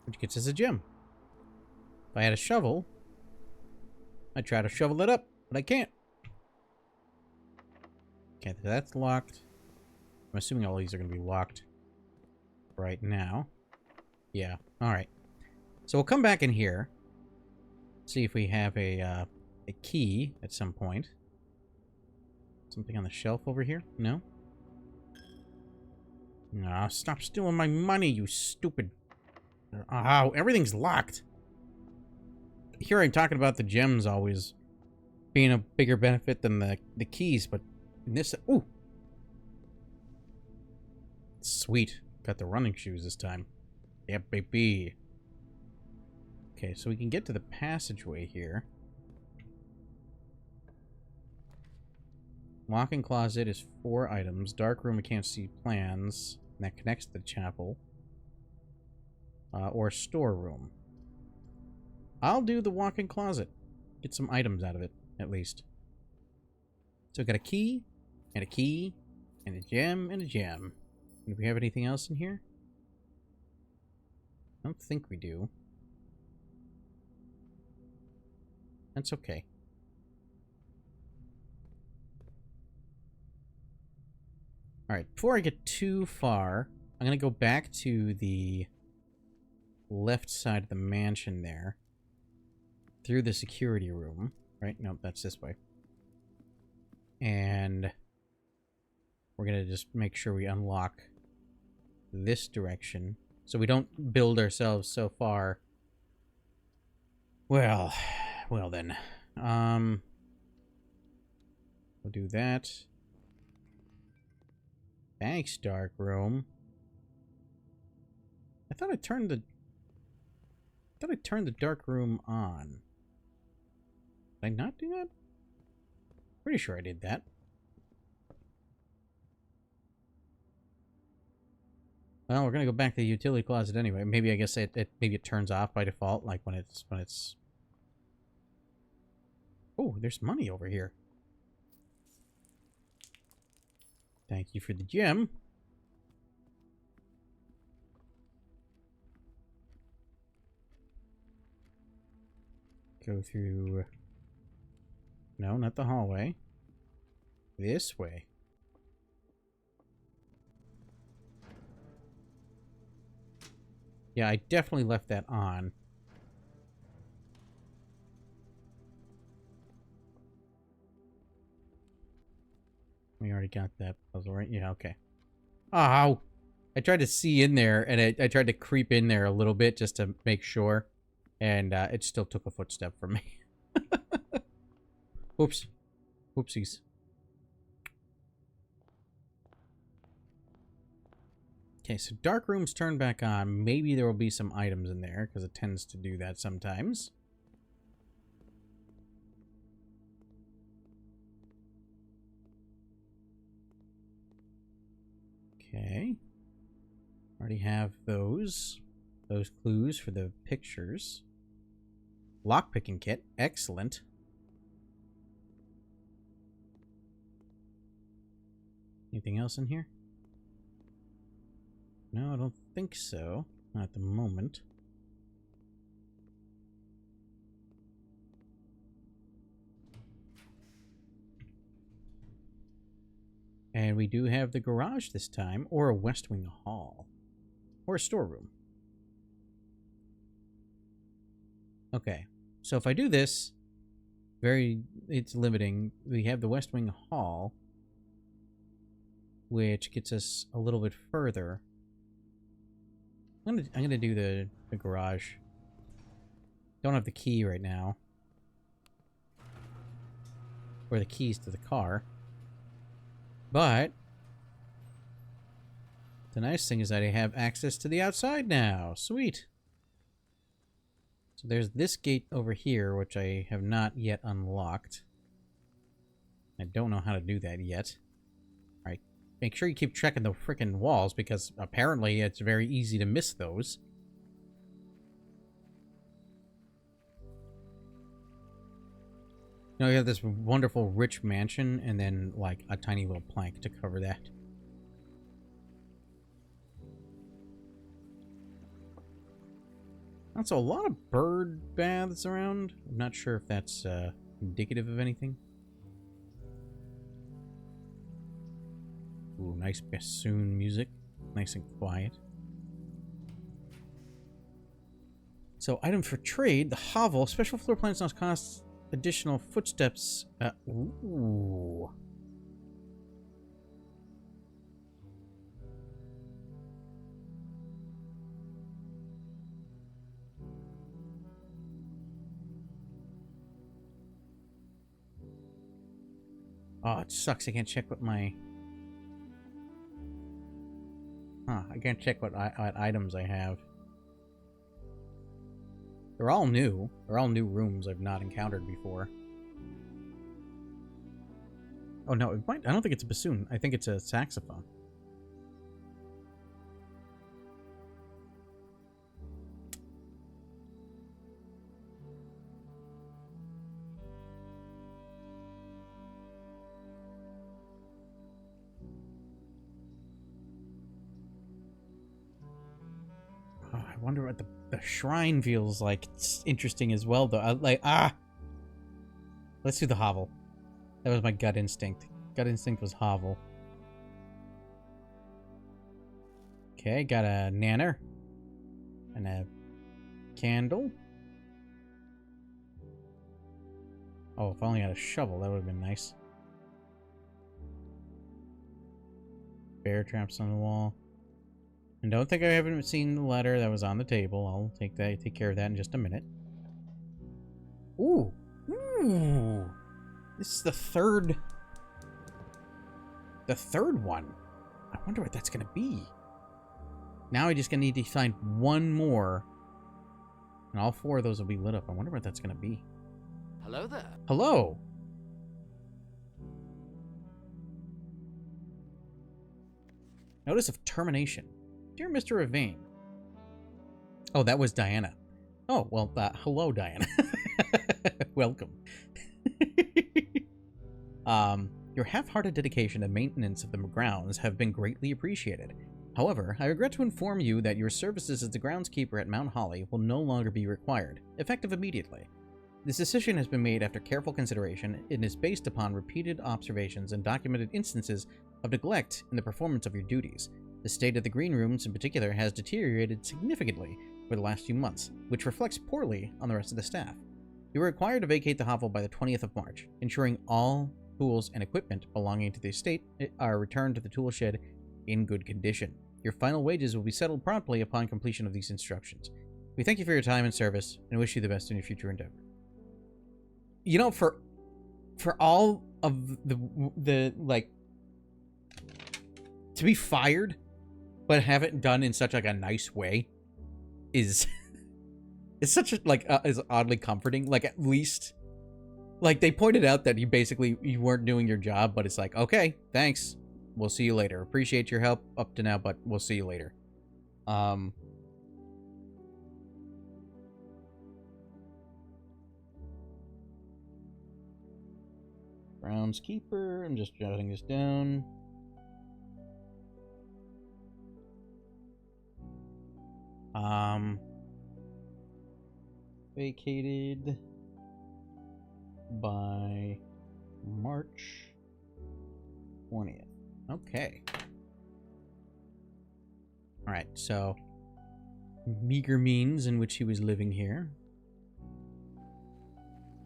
Which gets us a gem. If I had a shovel, I'd try to shovel it up, but I can't. Okay, that's locked. I'm assuming all these are going to be locked right now. Yeah, alright. So we'll come back in here. See if we have a key at some point. Something on the shelf over here? No? No, stop stealing my money, you stupid... Oh, everything's locked. Here I'm talking about the gems always being a bigger benefit than the keys, but in this... Ooh! Sweet. Got the running shoes this time. Yeah, baby. Okay, so we can get to the passageway here. Walk-in closet is 4 items. Dark room, we can't see plans. And that connects to the chapel. Or storeroom. I'll do the walk-in closet. Get some items out of it, at least. So we got a key, and a key, and a gem, and a gem. Do we have anything else in here? I don't think we do. That's okay. Alright, before I get too far, I'm going to go back to the left side of the mansion there. Through the security room. Right? Nope, that's this way. And we're going to just make sure we unlock this direction. So we don't build ourselves so far. Well then. We'll do that. Thanks, dark room. I thought I turned the dark room on. Did I not do that? Pretty sure I did that. Well, we're gonna go back to the utility closet anyway. Maybe I guess maybe it turns off by default, like when it's. Oh, there's money over here. Thank you for the gem. Go through... No, not the hallway. This way. Yeah, I definitely left that on. We already got that puzzle, right? Yeah, okay. Oh! I tried to see in there, and I tried to creep in there a little bit just to make sure. And it still took a footstep from me. Oops. Whoopsies. Okay, so dark room's turned back on. Maybe there will be some items in there, because it tends to do that sometimes. Okay. Already have those clues for the pictures. Lockpicking kit. Excellent. Anything else in here? No, I don't think so. Not at the moment. And we do have the garage this time, or a West Wing hall. Or a storeroom. Okay, so if I do this, it's limiting. We have the West Wing Hall, which gets us a little bit further. I'm gonna do the garage. Don't have the key right now. Or the keys to the car. But the nice thing is that I have access to the outside now. Sweet. So there's this gate over here, which I have not yet unlocked. I don't know how to do that yet. Alright. Make sure you keep checking the frickin' walls, because apparently it's very easy to miss those. You know, you have this wonderful rich mansion, and then, like, a tiny little plank to cover that. Also, a lot of bird baths around. I'm not sure if that's indicative of anything. Ooh, nice bassoon music. Nice and quiet. So, item for trade, the hovel. Special floor plans now cost additional footsteps. Ooh. Oh, it sucks. I can't check what my... I can't check what items I have. They're all new. They're all new rooms I've not encountered before. Oh, no, it might... I don't think it's a bassoon. I think it's a saxophone. I wonder what the shrine feels like. It's interesting as well, though. Let's do the hovel. That was my gut instinct. Gut instinct was hovel. Okay, got a nanner. And a candle. Oh, if I only had a shovel, that would have been nice. Bear traps on the wall. And don't think I haven't seen the letter that was on the table. I'll take care of that in just a minute. Ooh. Ooh. This is the third one. I wonder what that's gonna be. Now I just gonna need to find one more. And all four of those will be lit up. I wonder what that's gonna be. Hello there. Hello. Notice of termination. Dear Mr. Evane. Oh, that was Diana. Oh, well, hello, Diana. Welcome. Your half-hearted dedication and maintenance of the grounds have been greatly appreciated. However, I regret to inform you that your services as the groundskeeper at Mount Holly will no longer be required, effective immediately. This decision has been made after careful consideration and is based upon repeated observations and documented instances of neglect in the performance of your duties. The state of the green rooms in particular has deteriorated significantly over the last few months, which reflects poorly on the rest of the staff. You are required to vacate the hovel by the 20th of March, ensuring all tools and equipment belonging to the estate are returned to the tool shed in good condition. Your final wages will be settled promptly upon completion of these instructions. We thank you for your time and service and wish you the best in your future endeavor. You know, for all of the like, to be fired but have it done in such like a nice way is it's such a is oddly comforting. Like, at least like they pointed out that you weren't doing your job, but it's like, okay, thanks, we'll see you later. Appreciate your help up to now, but we'll see you later. Groundskeeper, I'm just jotting this down. Vacated by March 20th. Okay. Alright, so meager means in which he was living here.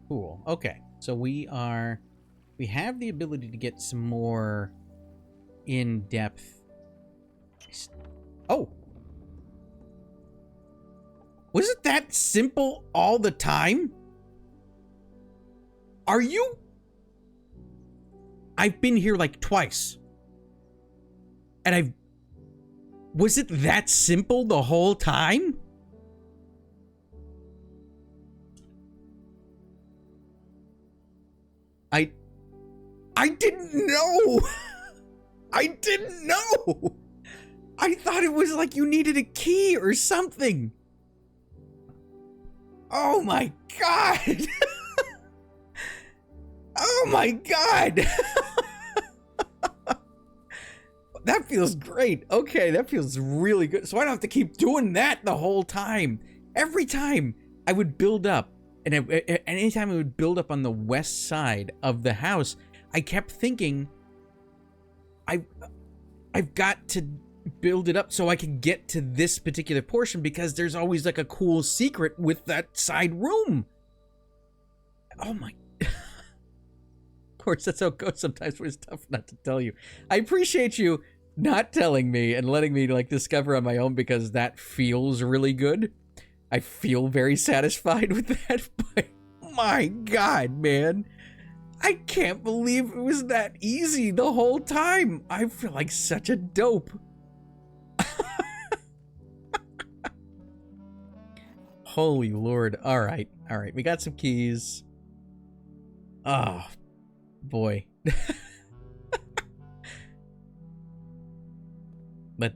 Cool. Okay. So we have the ability to get some more in-depth... Oh! Was it that simple all the time? Are you... I've been here like twice. And I've... Was it that simple the whole time? I didn't know. I didn't know. I thought it was like you needed a key or something. Oh my god. Oh my god. That feels great. Okay, that feels really good. So I don't have to keep doing that the whole time. Every time I would build up, and anytime I would build up on the west side of the house, I kept thinking, I've got to build it up so I can get to this particular portion because there's always like a cool secret with that side room. Oh my... Of course, that's how it goes sometimes, but it's tough not to tell you. I appreciate you not telling me and letting me like discover on my own because that feels really good. I feel very satisfied with that, but my god, man. I can't believe it was that easy the whole time. I feel like such a dope. Holy Lord. All right. We got some keys. Oh, boy.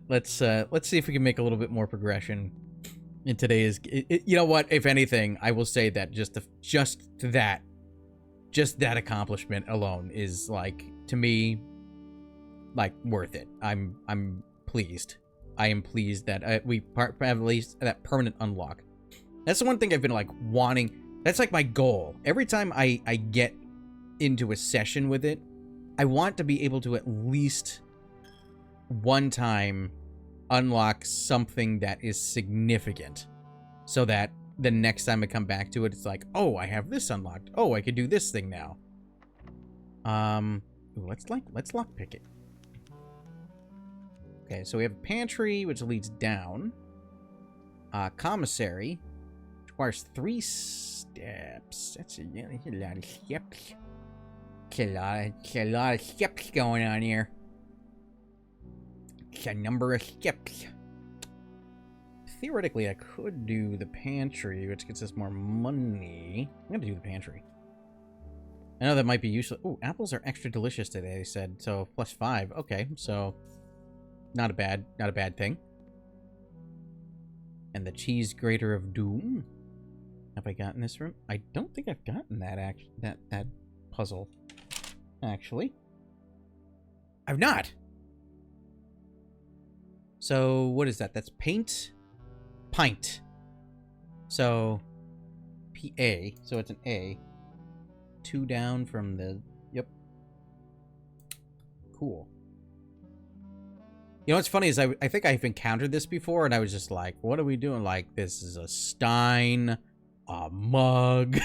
Let's see if we can make a little bit more progression in today's... You know what? If anything, I will say that just that accomplishment alone is like, to me, like worth it. I'm pleased. I am pleased that we have at least that permanent unlock. That's the one thing I've been like wanting. That's like my goal. Every time I get into a session with it, I want to be able to at least one time unlock something that is significant, so that the next time I come back to it, it's like, oh, I have this unlocked. Oh, I could do this thing now. Let's lockpick it. Okay, so we have a pantry, which leads down. Commissary, which requires 3 steps. That's a lot of steps. It's a lot of steps going on here. It's a number of steps. Theoretically, I could do the pantry, which gets us more money. I'm gonna do the pantry. I know that might be useful. Oh, apples are extra delicious today, they said. So, +5. Okay, so not a bad thing. And the cheese grater of doom. Have I gotten this room? I don't think I've gotten that that puzzle. Actually, I've not. So, what is that? That's paint. Pint. So, P-A. So it's an A. 2 down from the... Yep. Cool. You know what's funny is I think I've encountered this before, and I was just like, what are we doing? Like, this is a stein, a mug.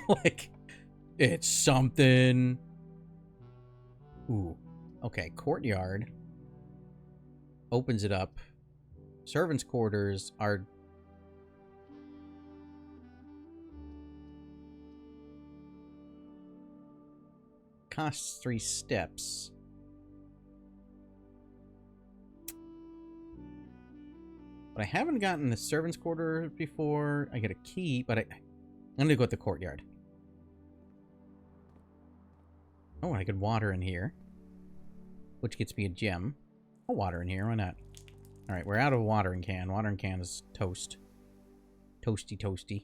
Like, it's something. Ooh. Okay, courtyard. Opens it up. Servants' quarters are... Costs 3 steps. But I haven't gotten the servants' quarter before. I get a key, but I'm gonna go with the courtyard. Oh, I could water in here. Which gets me a gem. I'll water in here, why not? Alright, we're out of watering can. Watering can is toast. Toasty, toasty.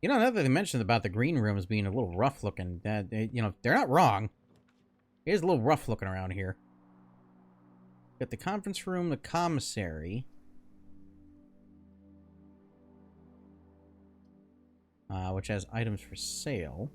You know, now that they mentioned about the green rooms being a little rough looking, you know, they're not wrong. It is a little rough looking around here. Got the conference room, the commissary. Which has items for sale.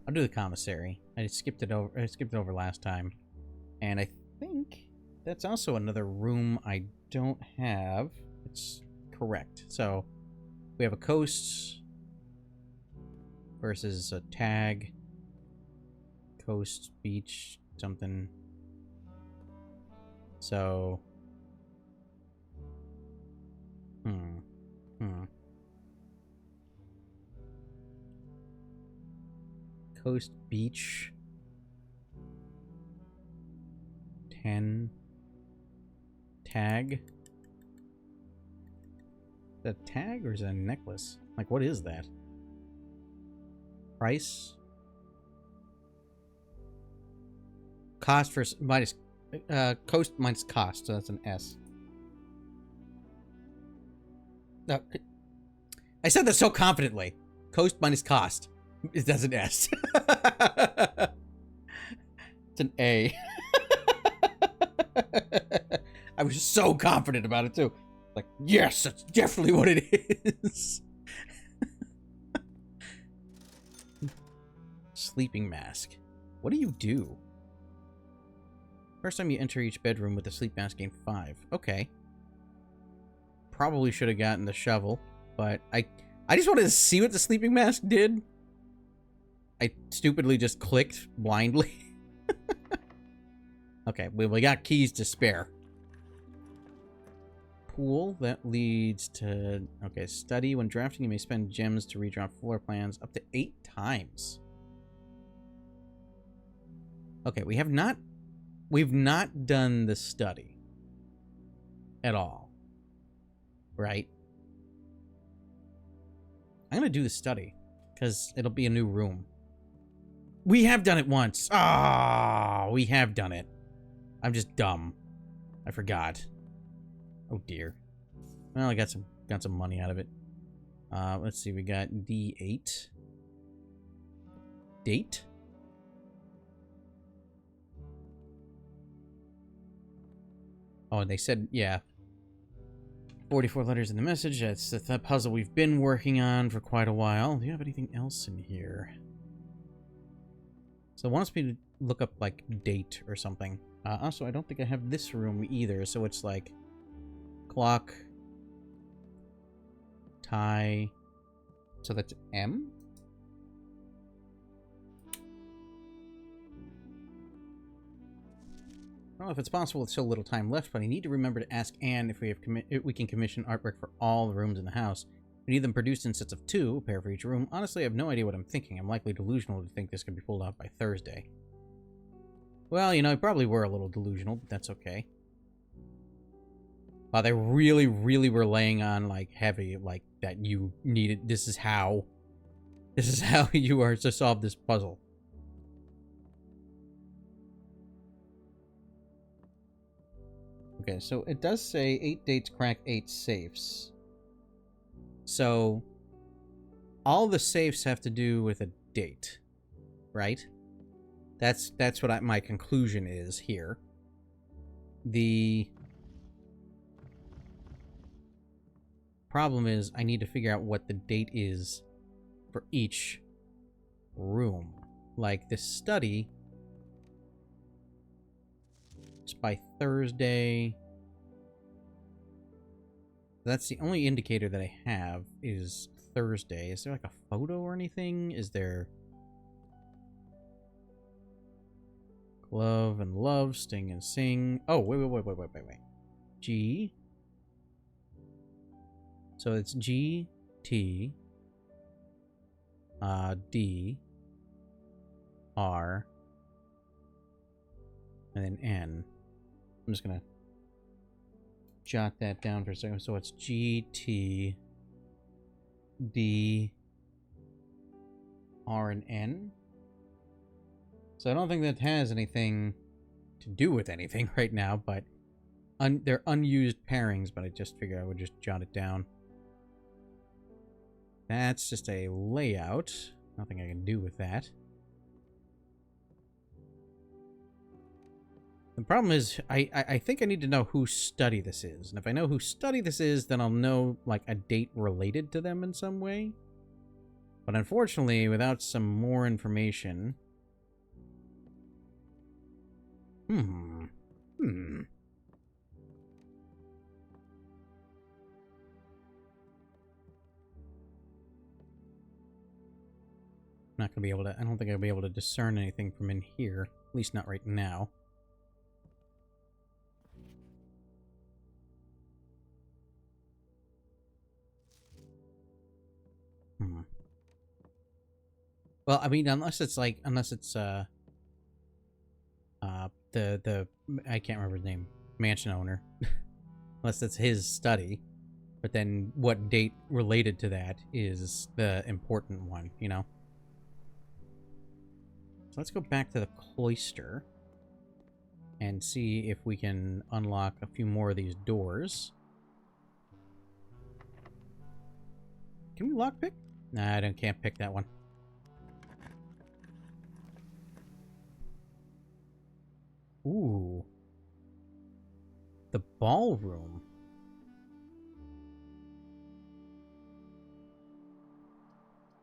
I do the commissary. I skipped it over last time. And I think that's also another room I don't have. It's correct. So we have a coast versus a tag. Coast, beach, something. So Coast, beach. 10. Tag. Is that a tag or is that a necklace? Like, what is that? Price? Cost versus minus coast minus cost, so that's an S. No, I said that so confidently. Coast minus cost. That's an S. It's an A. I was so confident about it too. Like, yes, that's definitely what it is. Sleeping mask. What do you do? First time you enter each bedroom with the sleep mask, gain 5. Okay. Probably should have gotten the shovel, but I just wanted to see what the sleeping mask did. I stupidly just clicked blindly. Okay, we got keys to spare. Pool, that leads to... Okay, study. When drafting, you may spend gems to redraw floor plans up to 8 times. Okay, we've not done the study at all. Right? I'm gonna do the study, because it'll be a new room. We have done it once. Ah, we have done it. I'm just dumb. I forgot. Oh dear. Well, I got some money out of it. Let's see. We got D8. Date. Oh, and they said, yeah. 44 letters in the message. That's the puzzle we've been working on for quite a while. Do you have anything else in here? So it wants me to look up, like, date or something. Also, I don't think I have this room either, so it's like clock, tie, so that's M? I don't know if it's possible with so little time left, but I need to remember to ask Anne if we can commission artwork for all the rooms in the house. We need them produced in sets of 2, a pair for each room. Honestly, I have no idea what I'm thinking. I'm likely delusional to think this could be pulled off by Thursday. Well, you know, I probably were a little delusional, but that's okay. Wow, they really, really were laying on, like, heavy, like, that you needed... This is how you are to solve this puzzle. Okay, so it does say 8 dates crack 8 safes. So, all the safes have to do with a date, right? That's what my conclusion is here. The problem is I need to figure out what the date is for each room. Like this study, it's by Thursday. That's the only indicator that I have is Thursday. Is there like a photo or anything? Is there... Glove and love, sting and sing. Oh, wait. G. So it's G, T, D, R, and then N. I'm just gonna jot that down for a second. So it's G, T, D, R, and N. So I don't think that has anything to do with anything right now, but they're unused pairings, but I just figured I would just jot it down. That's just a layout. Nothing I can do with that. The problem is, I think I need to know whose study this is. And if I know whose study this is, then I'll know, like, a date related to them in some way. But unfortunately, without some more information... Not gonna be able to... I don't think I'll be able to discern anything from in here. At least not right now. Well, I mean, unless it's like... Unless it's, the I can't remember his name. Mansion owner. Unless it's his study. But then what date related to that is the important one, you know? So let's go back to the cloister and see if we can unlock a few more of these doors. Can we lockpick? Nah, can't pick that one. Ooh. The ballroom.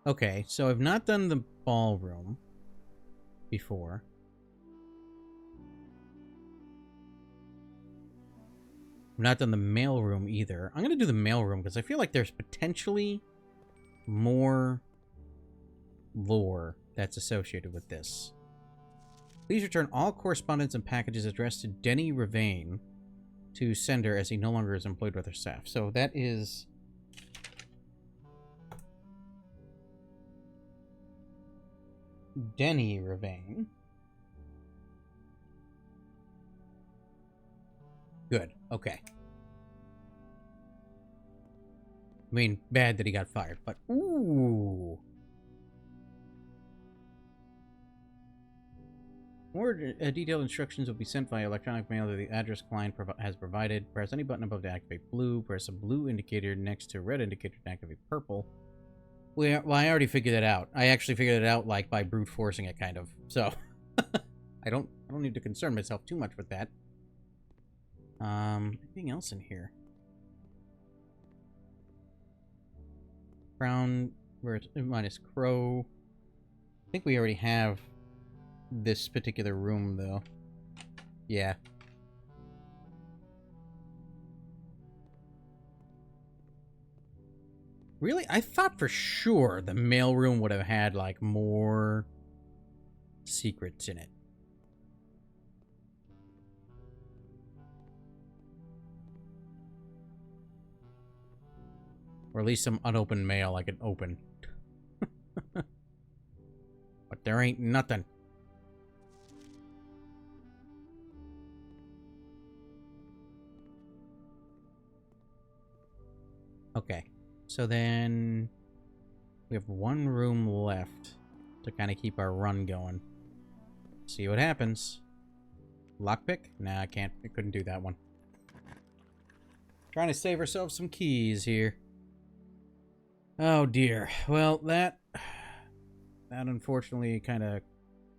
Okay, so I've not done the ballroom before. I've not done the mailroom either. I'm going to do the mailroom because I feel like there's potentially more lore that's associated with this. Please return all correspondence and packages addressed to Denny Ravane to sender as he no longer is employed with her staff. So that is... Denny Ravane. Good. Okay. I mean, bad that he got fired, but... Ooh! More detailed instructions will be sent via electronic mail to the address client has provided. Press any button above to activate blue. Press a blue indicator next to a red indicator to activate purple. Well, I already figured that out. I actually figured it out, like, by brute forcing it, kind of. So, I don't need to concern myself too much with that. Anything else in here? Crown, minus Crow. I think we already have this particular room, though. Yeah. Really? I thought for sure the mailroom would have had, like, more secrets in it. Or at least some unopened mail I could open. But there ain't nothing. Okay. So then we have one room left to kind of keep our run going. See what happens. Lockpick? Nah, I can't. I couldn't do that one. Trying to save ourselves some keys here. Oh dear. Well, that unfortunately kind of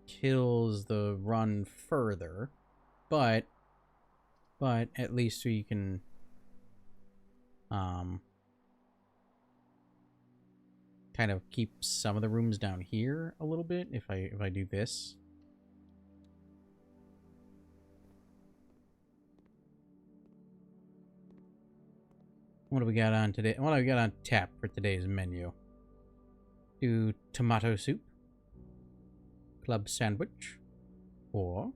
kills the run further, but at least we can kind of keep some of the rooms down here a little bit if I do this. What do we got on today? What do we got on tap for today's menu? Do tomato soup, club sandwich, or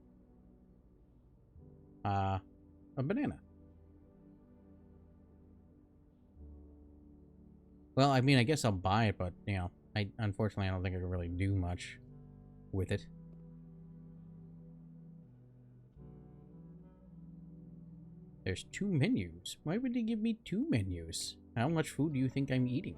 a banana. Well, I mean, I guess I'll buy it, but you know, unfortunately I don't think I can really do much with it. There's 2 menus. Why would they give me 2 menus? How much food do you think I'm eating?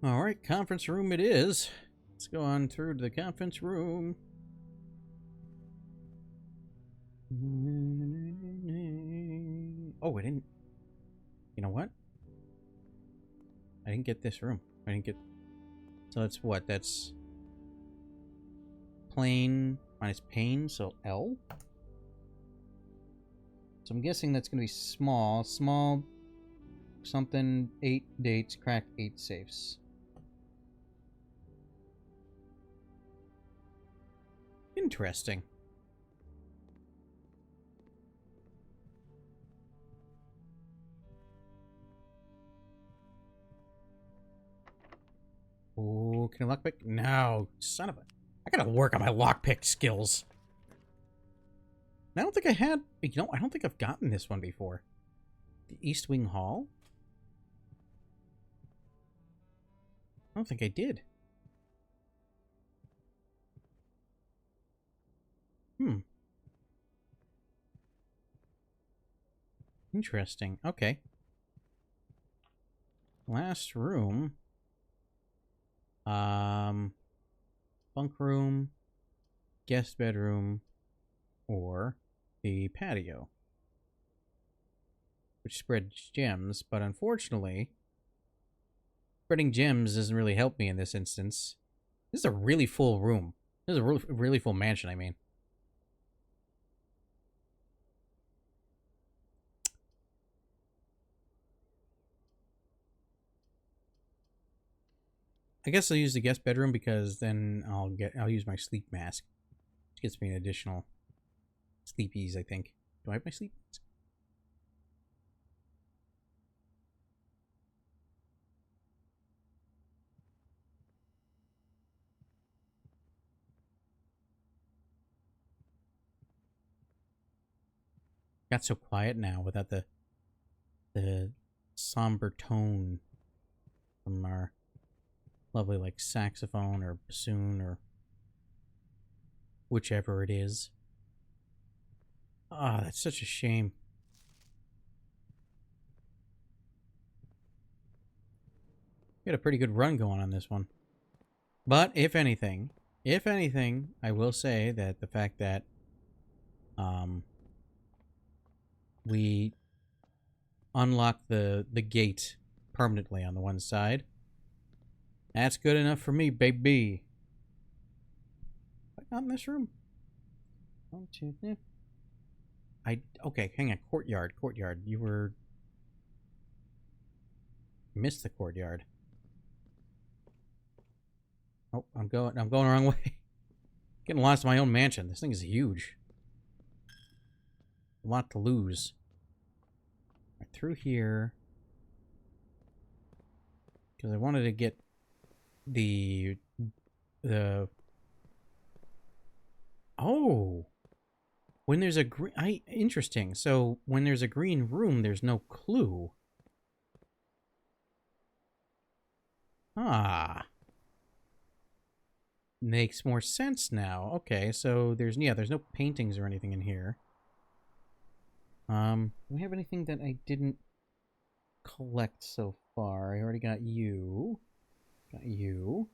Alright, conference room it is. Let's go on through to the conference room. Oh, I didn't... You know what? I didn't get this room. I didn't get... So that's what? That's... Plain... minus pain, so L. So I'm guessing that's going to be small. Small something, 8 dates, cracked 8 safes. Interesting. Oh, can I lockpick? No, son of a... I gotta work on my lockpick skills. I don't think I had... You know, I don't think I've gotten this one before. The East Wing Hall? I don't think I did. Interesting. Okay. Last room. Bunk room, guest bedroom, or the patio. Which spreads gems, but unfortunately, spreading gems doesn't really help me in this instance. This is a really full room. This is a really full mansion, I mean. I guess I'll use the guest bedroom because then I'll use my sleep mask. Which gets me an additional sleepies, I think. Do I have my sleep mask? Got so quiet now without the somber tone from our lovely like saxophone or bassoon or whichever it is. Ah, that's such a shame. We had a pretty good run going on this one. But if anything, I will say that the fact that we unlock the gate permanently on the one side, that's good enough for me, baby. Not in this room. 1, 2, 3. Okay, hang on. Courtyard. You were... Missed the courtyard. Oh, I'm going the wrong way. Getting lost in my own mansion. This thing is huge. A lot to lose. Right, through here. Because I wanted to get the... Oh! When there's a green... Interesting. So, when there's a green room, there's no clue. Ah. Makes more sense now. Okay, so there's no paintings or anything in here. Do we have anything that I didn't collect so far? I already got you. Got you.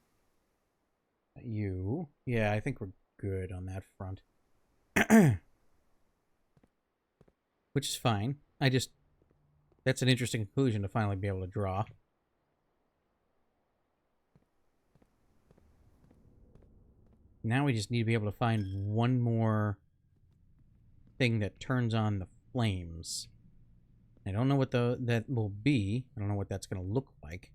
Got you. Yeah, I think we're good on that front. Which is fine. That's an interesting conclusion to finally be able to draw. Now we just need to be able to find one more thing that turns on the flames. I don't know what that will be. I don't know what that's going to look like.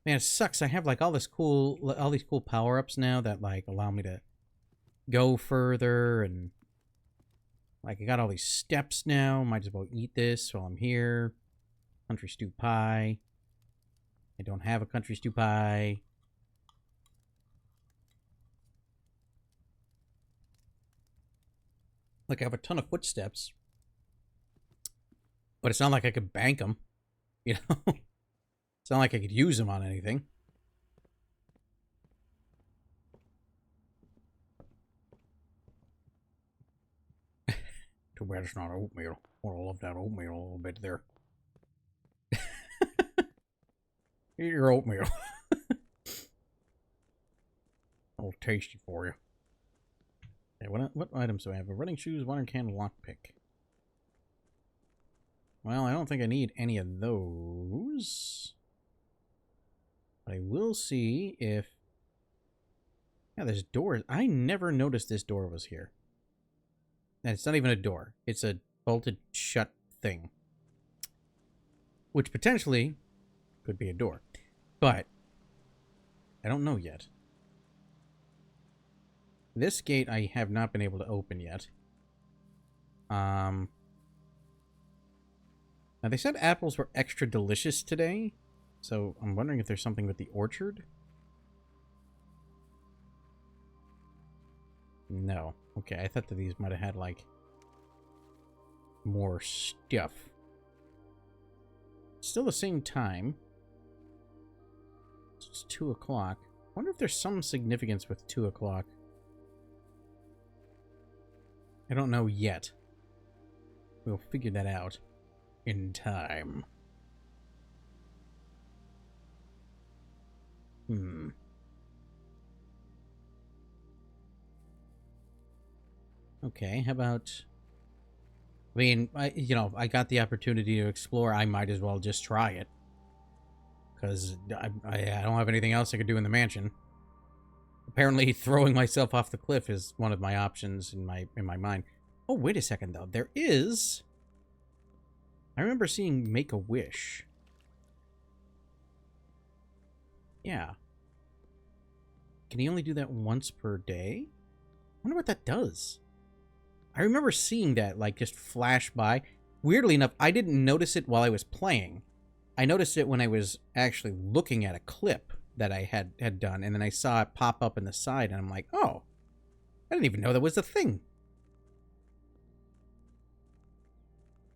Man, it sucks. I have like all these cool power-ups now that like allow me to go further, and like I got all these steps now. Might as well eat this while I'm here. Country stew pie. I don't have a country stew pie. Like, I have a ton of footsteps. But it's not like I could bank them. You know? It's not like I could use them on anything. Too bad it's not oatmeal. Would have loved that oatmeal a little bit there. Eat your oatmeal. A little tasty for you. Okay, what items do I have? A running shoes, water can, lockpick. Well, I don't think I need any of those. But I will see if... Yeah, there's doors. I never noticed this door was here. And it's not even a door. It's a bolted shut thing. which potentially could be a door. But I don't know yet. This gate I have not been able to open yet. Now they said apples were extra delicious today, so I'm wondering if there's something with the orchard. No. Okay, I thought that these might have had, like, more stuff. Still the same time. It's 2 o'clock. I wonder if there's some significance with 2 o'clock. I don't know yet. We'll figure that out in time. Okay, how about... I mean, I got the opportunity to explore. I might as well just try it. Because I don't have anything else I could do in the mansion. Apparently, throwing myself off the cliff is one of my options in my mind. Oh, wait a second, though. There is... I remember seeing Make-A-Wish. Yeah. Can he only do that once per day? I wonder what that does. I remember seeing that, like, just flash by. Weirdly enough, I didn't notice it while I was playing. I noticed it when I was actually looking at a clip that I had done, and then I saw it pop up in the side, and I'm like, oh, I didn't even know that was a thing.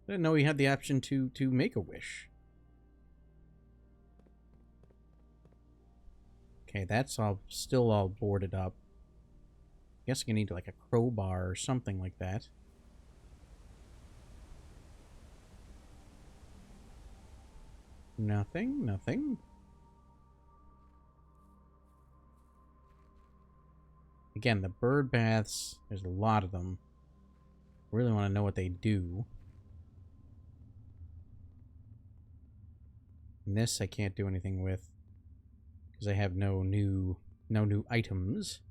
I didn't know he had the option to make a wish. Okay, that's still all boarded up. Guess you need like a crowbar or something like that. Nothing, nothing. Again, the bird baths, there's a lot of them. Really want to know what they do. And this I can't do anything with because I have no new items.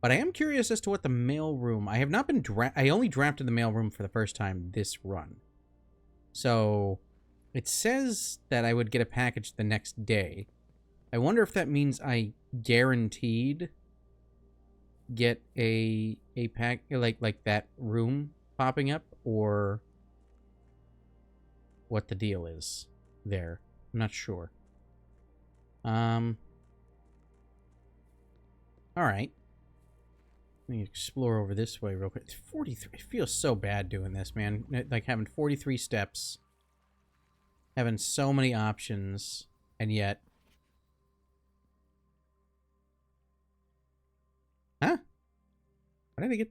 But I am curious as to what the mailroom... I have not been... I only drafted the mailroom for the first time this run. So, it says that I would get a package the next day. I wonder if that means I guaranteed get a pack... Like that room popping up, or what the deal is there. I'm not sure. Alright. Let me explore over this way real quick. It's 43. It feels so bad doing this, man. Like having 43 steps. Having so many options. And yet... Huh? Why did I get...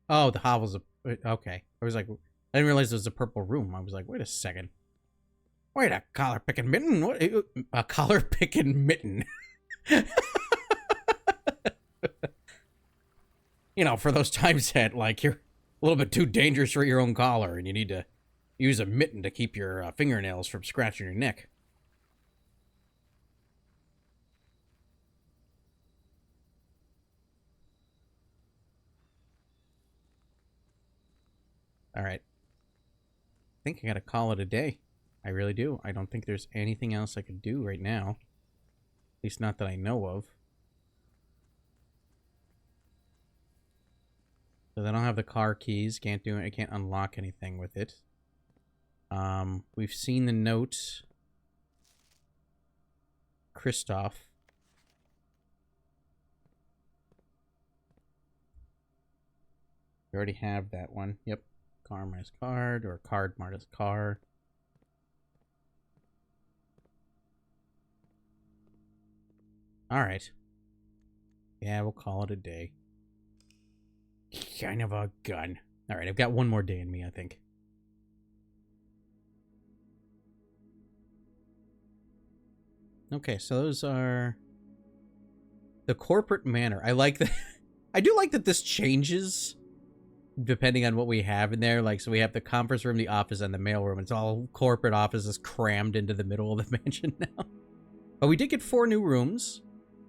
Oh, the hovel's a... Okay. I was like... I didn't realize there was a purple room. I was like, wait a second. Wait, a collar-picking mitten? What? A collar-picking mitten. You know, for those times that, like, you're a little bit too dangerous for your own collar and you need to use a mitten to keep your fingernails from scratching your neck. Alright. I think I gotta call it a day. I really do. I don't think there's anything else I could do right now. At least not that I know of. Because I don't have the car keys. Can't do it. I can't unlock anything with it. We've seen the note. Kristoff. We already have that one. Yep. Car minus card, or card minus car. Alright. Yeah, we'll call it a day. Kind of a gun. Alright, I've got one more day in me, I think. Okay, so those are... the corporate manor. I like that. I do like that this changes depending on what we have in there. Like, so we have the conference room, the office, and the mailroom. It's all corporate offices crammed into the middle of the mansion now. But we did get 4 new rooms.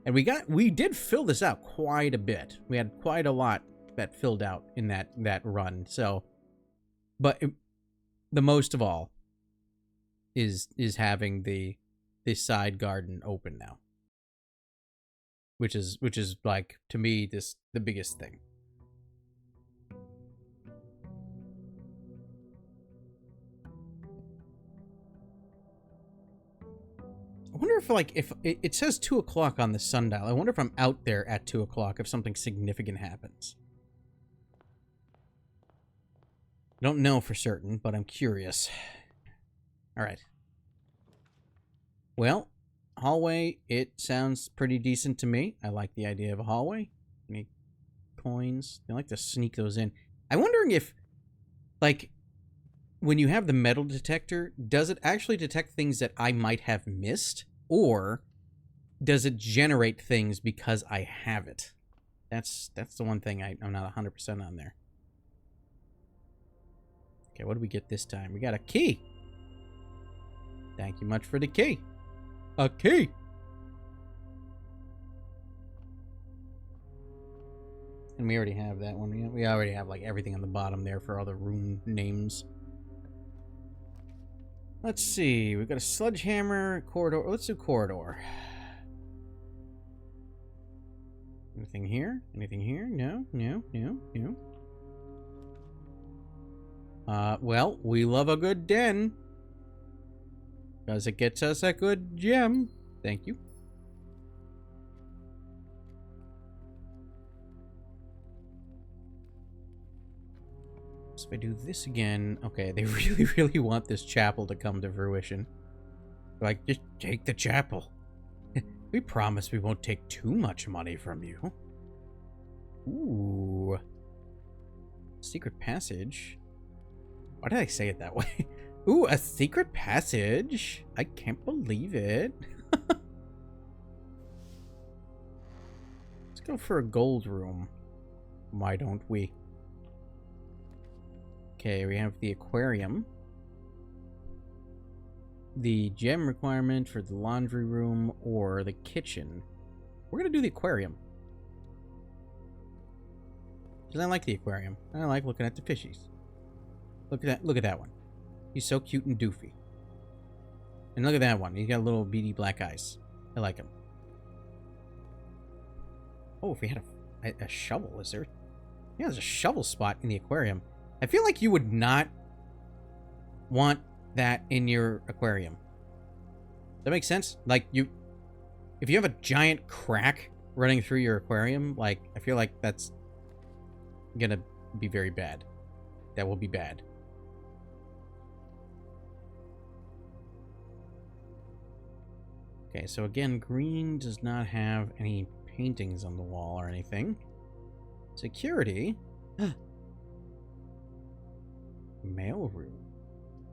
And we did fill this out quite a bit. We had quite a lot that filled out in that run. So, but the most of all, is having the side garden open now. Which is like, to me, the biggest thing. I wonder if, like, if it says 2 o'clock on the sundial. I wonder if I'm out there at 2 o'clock if something significant happens. I don't know for certain, but I'm curious. All right. Well, hallway, it sounds pretty decent to me. I like the idea of a hallway. Any coins? They like to sneak those in. I'm wondering if, like, when you have the metal detector, does it actually detect things that I might have missed? Or does it generate things because I have it? That's the one thing I'm not 100% on there. Okay, what do we get this time? We got a key. Thank you much for the key. A key! And we already have that one. We already have, like, everything on the bottom there for all the room names. Let's see. We've got a sledgehammer, corridor. Let's do corridor. Anything here? Anything here? No, no, no, no. Well, we love a good den. Because it gets us a good gem. Thank you. So if I do this again... Okay, they really, really want this chapel to come to fruition. Like, just take the chapel. We promise we won't take too much money from you. Ooh. Secret passage. Why did I say it that way? Ooh, a secret passage. I can't believe it. Let's go for a gold room. Why don't we? Okay, we have the aquarium. The gem requirement for the laundry room or the kitchen. We're gonna do the aquarium. Because I like the aquarium. I like looking at the fishies. Look at that one. He's so cute and doofy. And look at that one. He's got little beady black eyes. I like him. Oh, if we had a shovel, is there? Yeah, there's a shovel spot in the aquarium. I feel like you would not want that in your aquarium. Does that make sense? Like, if you have a giant crack running through your aquarium, like, I feel like that's gonna be very bad. That will be bad. Okay, so again, green does not have any paintings on the wall or anything. Security. Mailroom.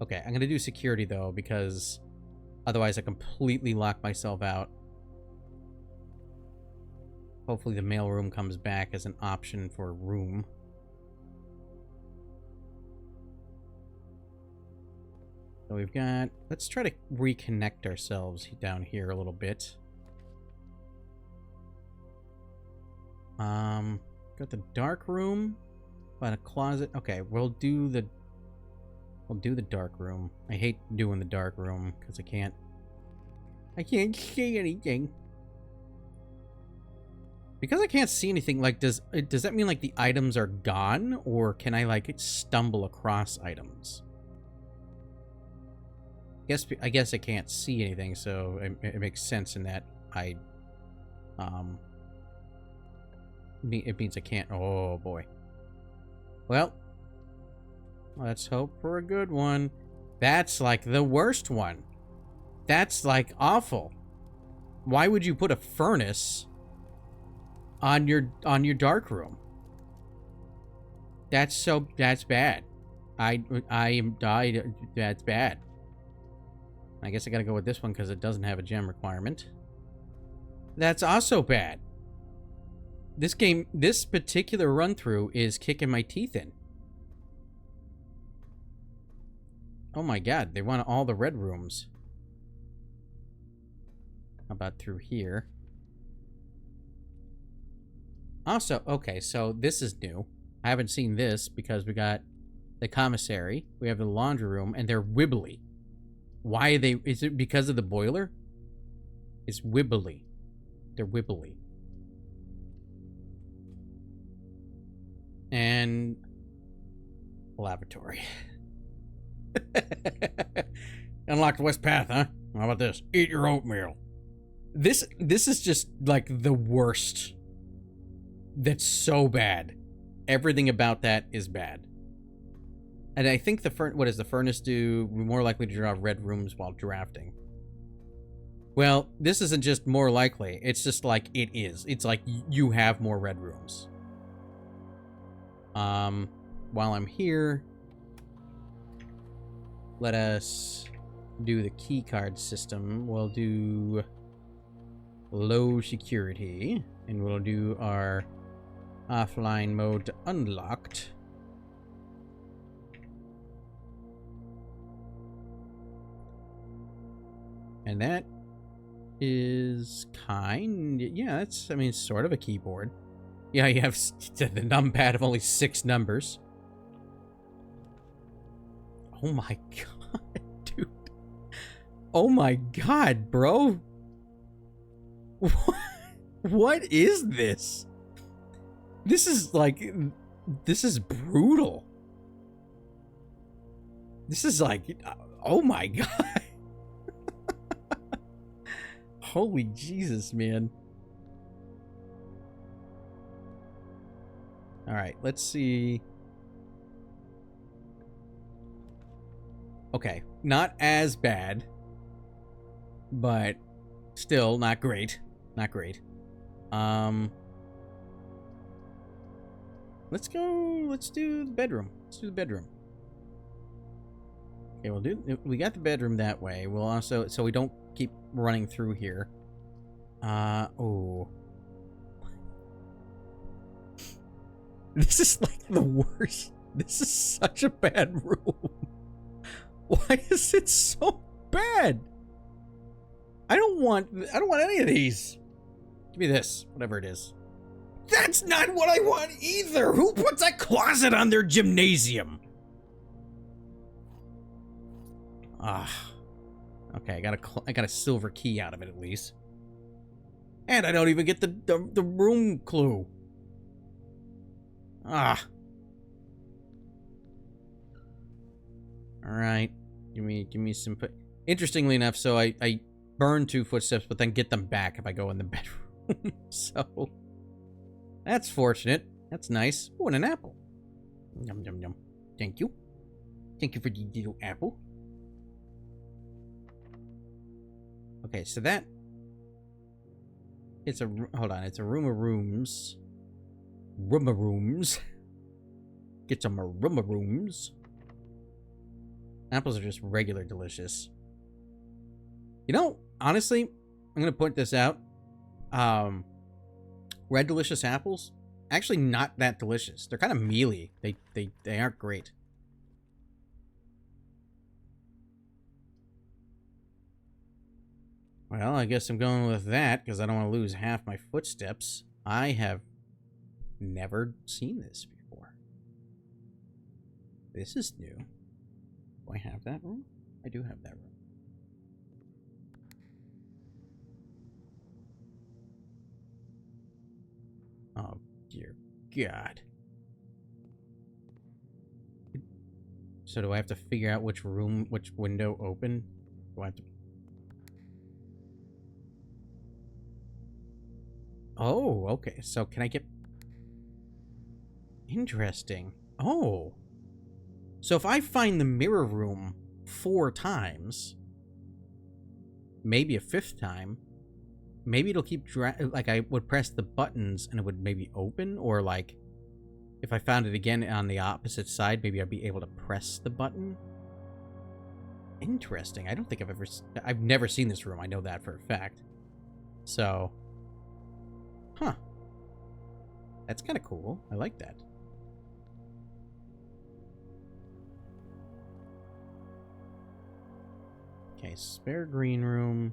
Okay, I'm gonna do security though, because otherwise I completely lock myself out. Hopefully the mailroom comes back as an option for a room. So we've got... Let's try to reconnect ourselves down here a little bit. Got the dark room. Got a closet. Okay, we'll do the dark room. I hate doing the dark room because I can't see anything. Because I can't see anything, like, does that mean, like, the items are gone? Or can I, like, stumble across items? I guess I can't see anything, so it makes sense in that it means I can't. Oh boy. Well, let's hope for a good one. That's like the worst one. That's like awful. Why would you put a furnace on your dark room? That's bad. That's bad. I guess I gotta go with this one because it doesn't have a gem requirement. That's also bad. This particular run-through is kicking my teeth in. Oh my god, they want all the red rooms. How about through here? Also, okay, so this is new. I haven't seen this because we got the commissary, we have the laundry room, and they're wibbly. Why are they... Is it because of the boiler? It's wibbly. They're wibbly. And... lavatory. Unlocked west path, huh? How about this? Eat your oatmeal. This is just, like, the worst. That's so bad. Everything about that is bad. And I think what does the furnace do? We're more likely to draw red rooms while drafting. Well, this isn't just more likely. It's just like it is. It's like you have more red rooms. While I'm here, let us do the key card system. We'll do low security, and we'll do our offline mode to unlocked. And that is yeah, that's, I mean, sort of a keyboard. Yeah, you have the numpad of only 6 numbers. Oh my god, dude. Oh my god, bro. What is this? This is like, this is brutal. This is like, oh my god. Holy Jesus, man. All right, let's see. Okay, not as bad, but still not great. Not great. Let's do the bedroom. Let's do the bedroom. Okay, we got the bedroom that way. We'll also, so we don't keep running through here. Oh. This is like the worst. This is such a bad room. Why is it so bad? I don't want any of these. Give me this, whatever it is. That's not what I want either. Who puts a closet on their gymnasium? Ah. Okay, I got a silver key out of it at least. And I don't even get the room clue. Ah. All right. Give me some. Interestingly enough, so I burn 2 footsteps, but then get them back if I go in the bedroom. So that's fortunate. That's nice. Oh, and an apple. Yum yum yum. Thank you. Thank you for the little apple. Okay, so that it's a hold on. It's a room of rooms. Room of rooms. Get some room of rooms. Apples are just regular delicious. You know, honestly, I'm gonna point this out. Red delicious apples, actually not that delicious. They're kind of mealy. They aren't great. Well, I guess I'm going with that because I don't want to lose half my footsteps. I have never seen this before. This is new. Do I have that room? I do have that room. Oh, dear God. So do I have to figure out which room, which window open? Do I have to... Oh, okay. So can I get... Interesting. Oh. So if I find the mirror room 4 times, maybe a 5th time, maybe it'll keep like I would press the buttons and it would maybe open, or like if I found it again on the opposite side, maybe I'd be able to press the button. Interesting. I don't think I've never seen this room. I know that for a fact. So, huh. That's kind of cool. I like that. Okay, spare green room.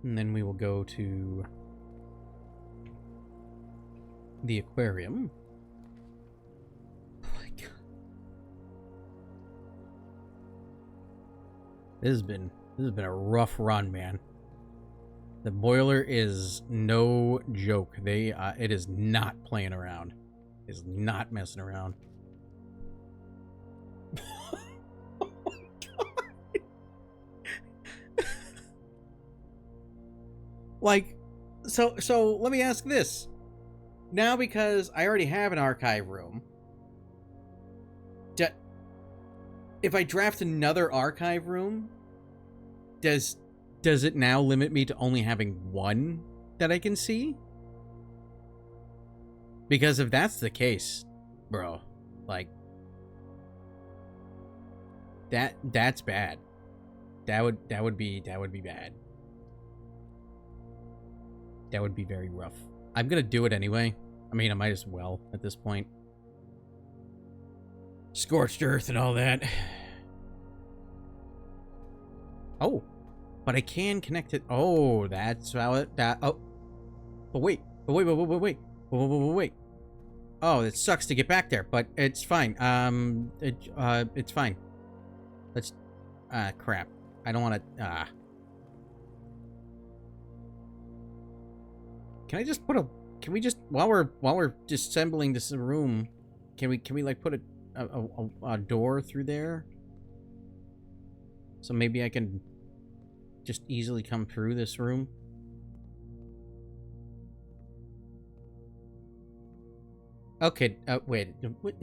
And then we will go to the aquarium. Oh my God. This has been a rough run, man. The boiler is no joke. It is not playing around. It is not messing around. Oh my God. Like, so let me ask this. Now, because I already have an archive room, if I draft another archive room, does it now limit me to only having one that I can see? Because if that's the case, bro, like, that's bad. That would be bad. That would be very rough. I'm gonna do it anyway. I mean, I might as well at this point. Scorched earth and all that. Oh, but I can connect it. Oh, that's valid. Oh, but wait. Oh, it sucks to get back there, but it's fine. It's fine. Let's. Crap. I don't want to. Can I just put a? Can we just while we're disassembling this room, can we like put a door through there? So maybe I can just easily come through this room. Okay, wait. What?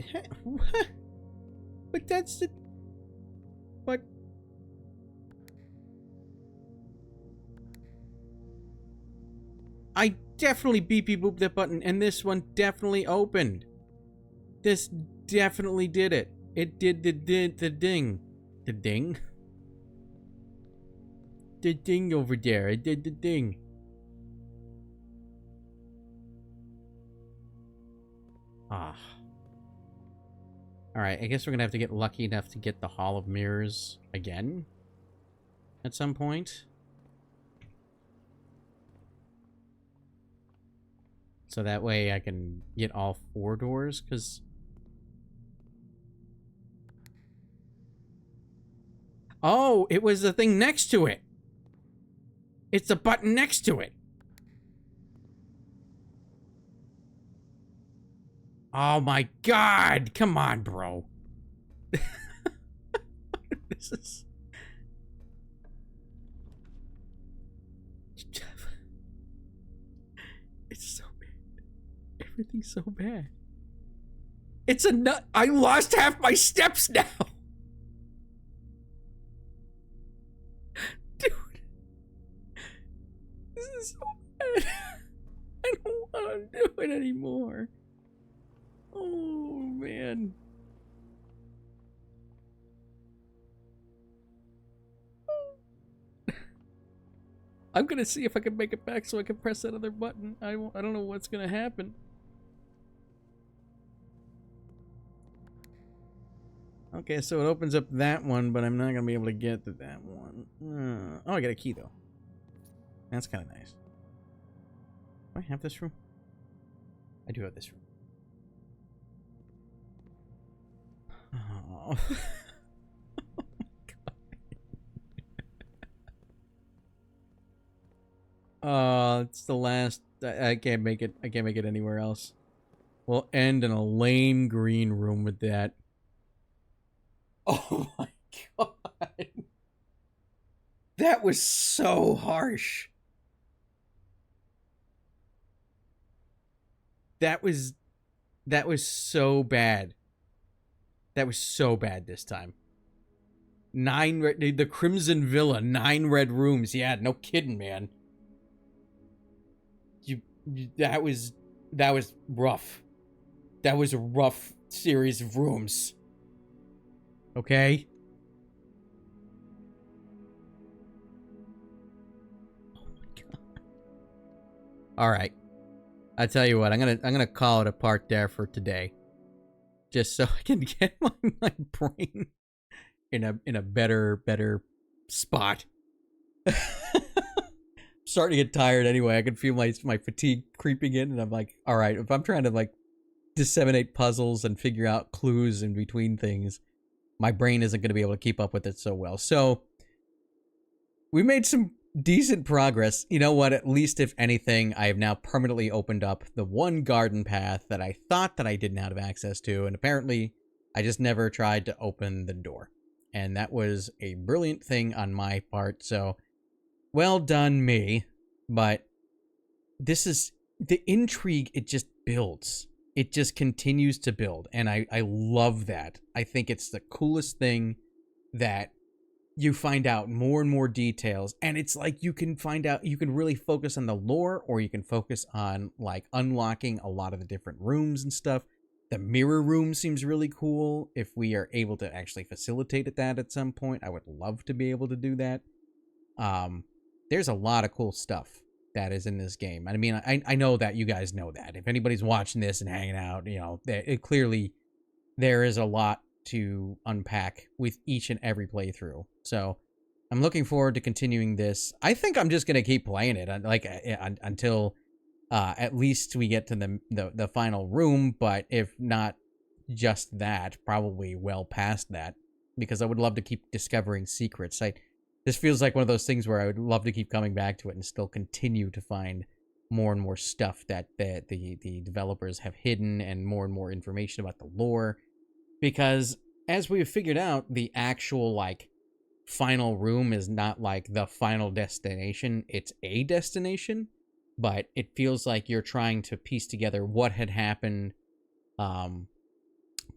But that's the... But... I definitely beepy-booped that button, and this one definitely opened. This definitely did it. It did the ding. The ding? The ding over there. It did the ding. Ah. Alright, I guess we're gonna have to get lucky enough to get the Hall of Mirrors again. At some point. So that way I can get all 4 doors, because... Oh, it was the thing next to it! It's the button next to it! Oh my god! Come on, bro. This is... It's so bad. Everything's so bad. It's a nut. I lost half my steps now. Dude. This is so bad. I don't want to do it anymore. Oh, man. I'm gonna see if I can make it back so I can press that other button. I don't know what's gonna happen. Okay, so it opens up that one, but I'm not gonna be able to get to that one. Oh, I got a key though. That's kind of nice. Do I have this room? I do have this room. Oh. It's the last. I can't make it. I can't make it anywhere else. We'll end in a lame green room with that. Oh my god. That was so harsh. That was so bad. That was so bad this time. 9 red, the Crimson Villa, 9 red rooms. Yeah, no kidding, man. That was rough. That was a rough series of rooms. Okay? Oh my god. Alright. I tell you what, I'm gonna call it a part there for today. Just so I can get my brain in a better spot. Starting to get tired anyway. I can feel my fatigue creeping in, and I'm like, all right, if I'm trying to like disseminate puzzles and figure out clues in between things, my brain isn't going to be able to keep up with it so well. So we made some decent progress. You know what? At least, if anything, I have now permanently opened up the one garden path that I thought that I didn't have access to, and apparently I just never tried to open the door. And that was a brilliant thing on my part, so well done me. But this is the intrigue, it just builds. It just continues to build, and I love that. I think it's the coolest thing that you find out more and more details, and it's like you can find out, you can really focus on the lore, or you can focus on like unlocking a lot of the different rooms and stuff. The mirror room seems really cool. If we are able to actually facilitate that at some point, I would love to be able to do that. There's a lot of cool stuff that is in this game. I mean, I know that you guys know that. If anybody's watching this and hanging out, you know, it clearly there is a lot to unpack with each and every playthrough. So I'm looking forward to continuing this. I think I'm just gonna keep playing it until at least we get to the final room. But if not just that, probably well past that, because I would love to keep discovering secrets. This feels like one of those things where I would love to keep coming back to it and still continue to find more and more stuff that the developers have hidden, and more information about the lore. Because as we have figured out, the actual like final room is not like the final destination. It's a destination, but it feels like you're trying to piece together what had happened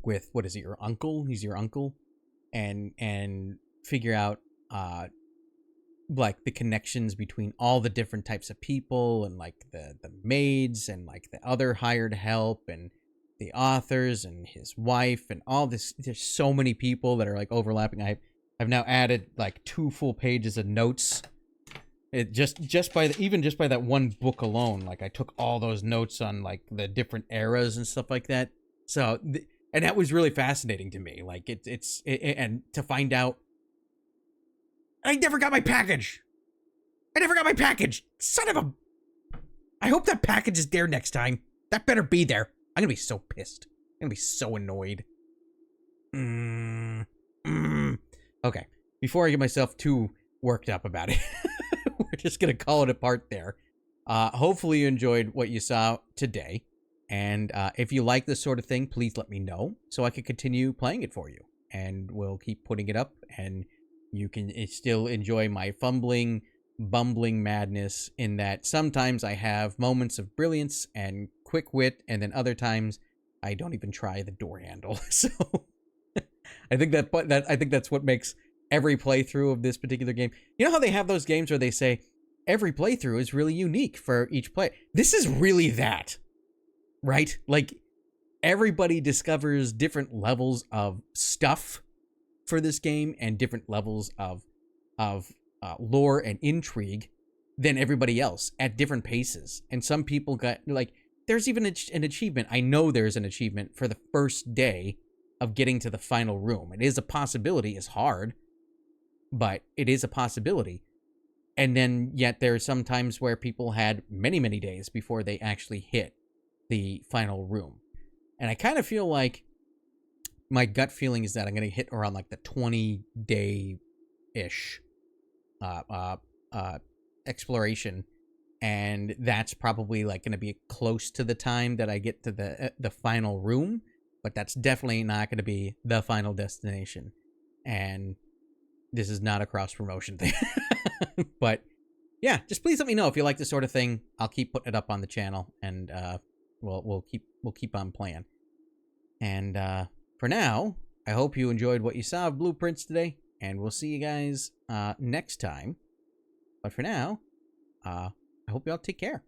with, what is it, your uncle? He's your uncle, and figure out like the connections between all the different types of people, and like the maids, and like the other hired help, and the authors and his wife, and all this. There's so many people that are like overlapping. I've now added like 2 full pages of notes. It just by that one book alone, like I took all those notes on like the different eras and stuff like that. So and that was really fascinating to me. Like and to find out, I never got my package. Son of a. I hope that package is there next time. That better be there. I'm gonna be so pissed. I'm gonna be so annoyed. Okay. Before I get myself too worked up about it, we're just gonna call it a part there. Hopefully you enjoyed what you saw today. And if you like this sort of thing, please let me know so I can continue playing it for you. And we'll keep putting it up, and you can still enjoy my fumbling, bumbling madness, in that sometimes I have moments of brilliance and quick wit, and then other times I don't even try the door handle. So I think that's what makes every playthrough of this particular game. You know how they have those games where they say every playthrough is really unique for each player? This is really that, right? Like everybody discovers different levels of stuff for this game, and different levels of lore and intrigue than everybody else at different paces. And some people got like, there's even an achievement. I know there's an achievement for the first day of getting to the final room. It is a possibility. It's hard, but it is a possibility. And then yet there are some times where people had many days before they actually hit the final room. And I kind of feel like my gut feeling is that I'm going to hit around like the 20-day-ish exploration. And that's probably like going to be close to the time that I get to the final room. But that's definitely not going to be the final destination. And this is not a cross-promotion thing. But yeah, just please let me know if you like this sort of thing. I'll keep putting it up on the channel, and we'll keep on playing. And for now, I hope you enjoyed what you saw of Blueprints today, and we'll see you guys next time. But for now, I hope y'all take care.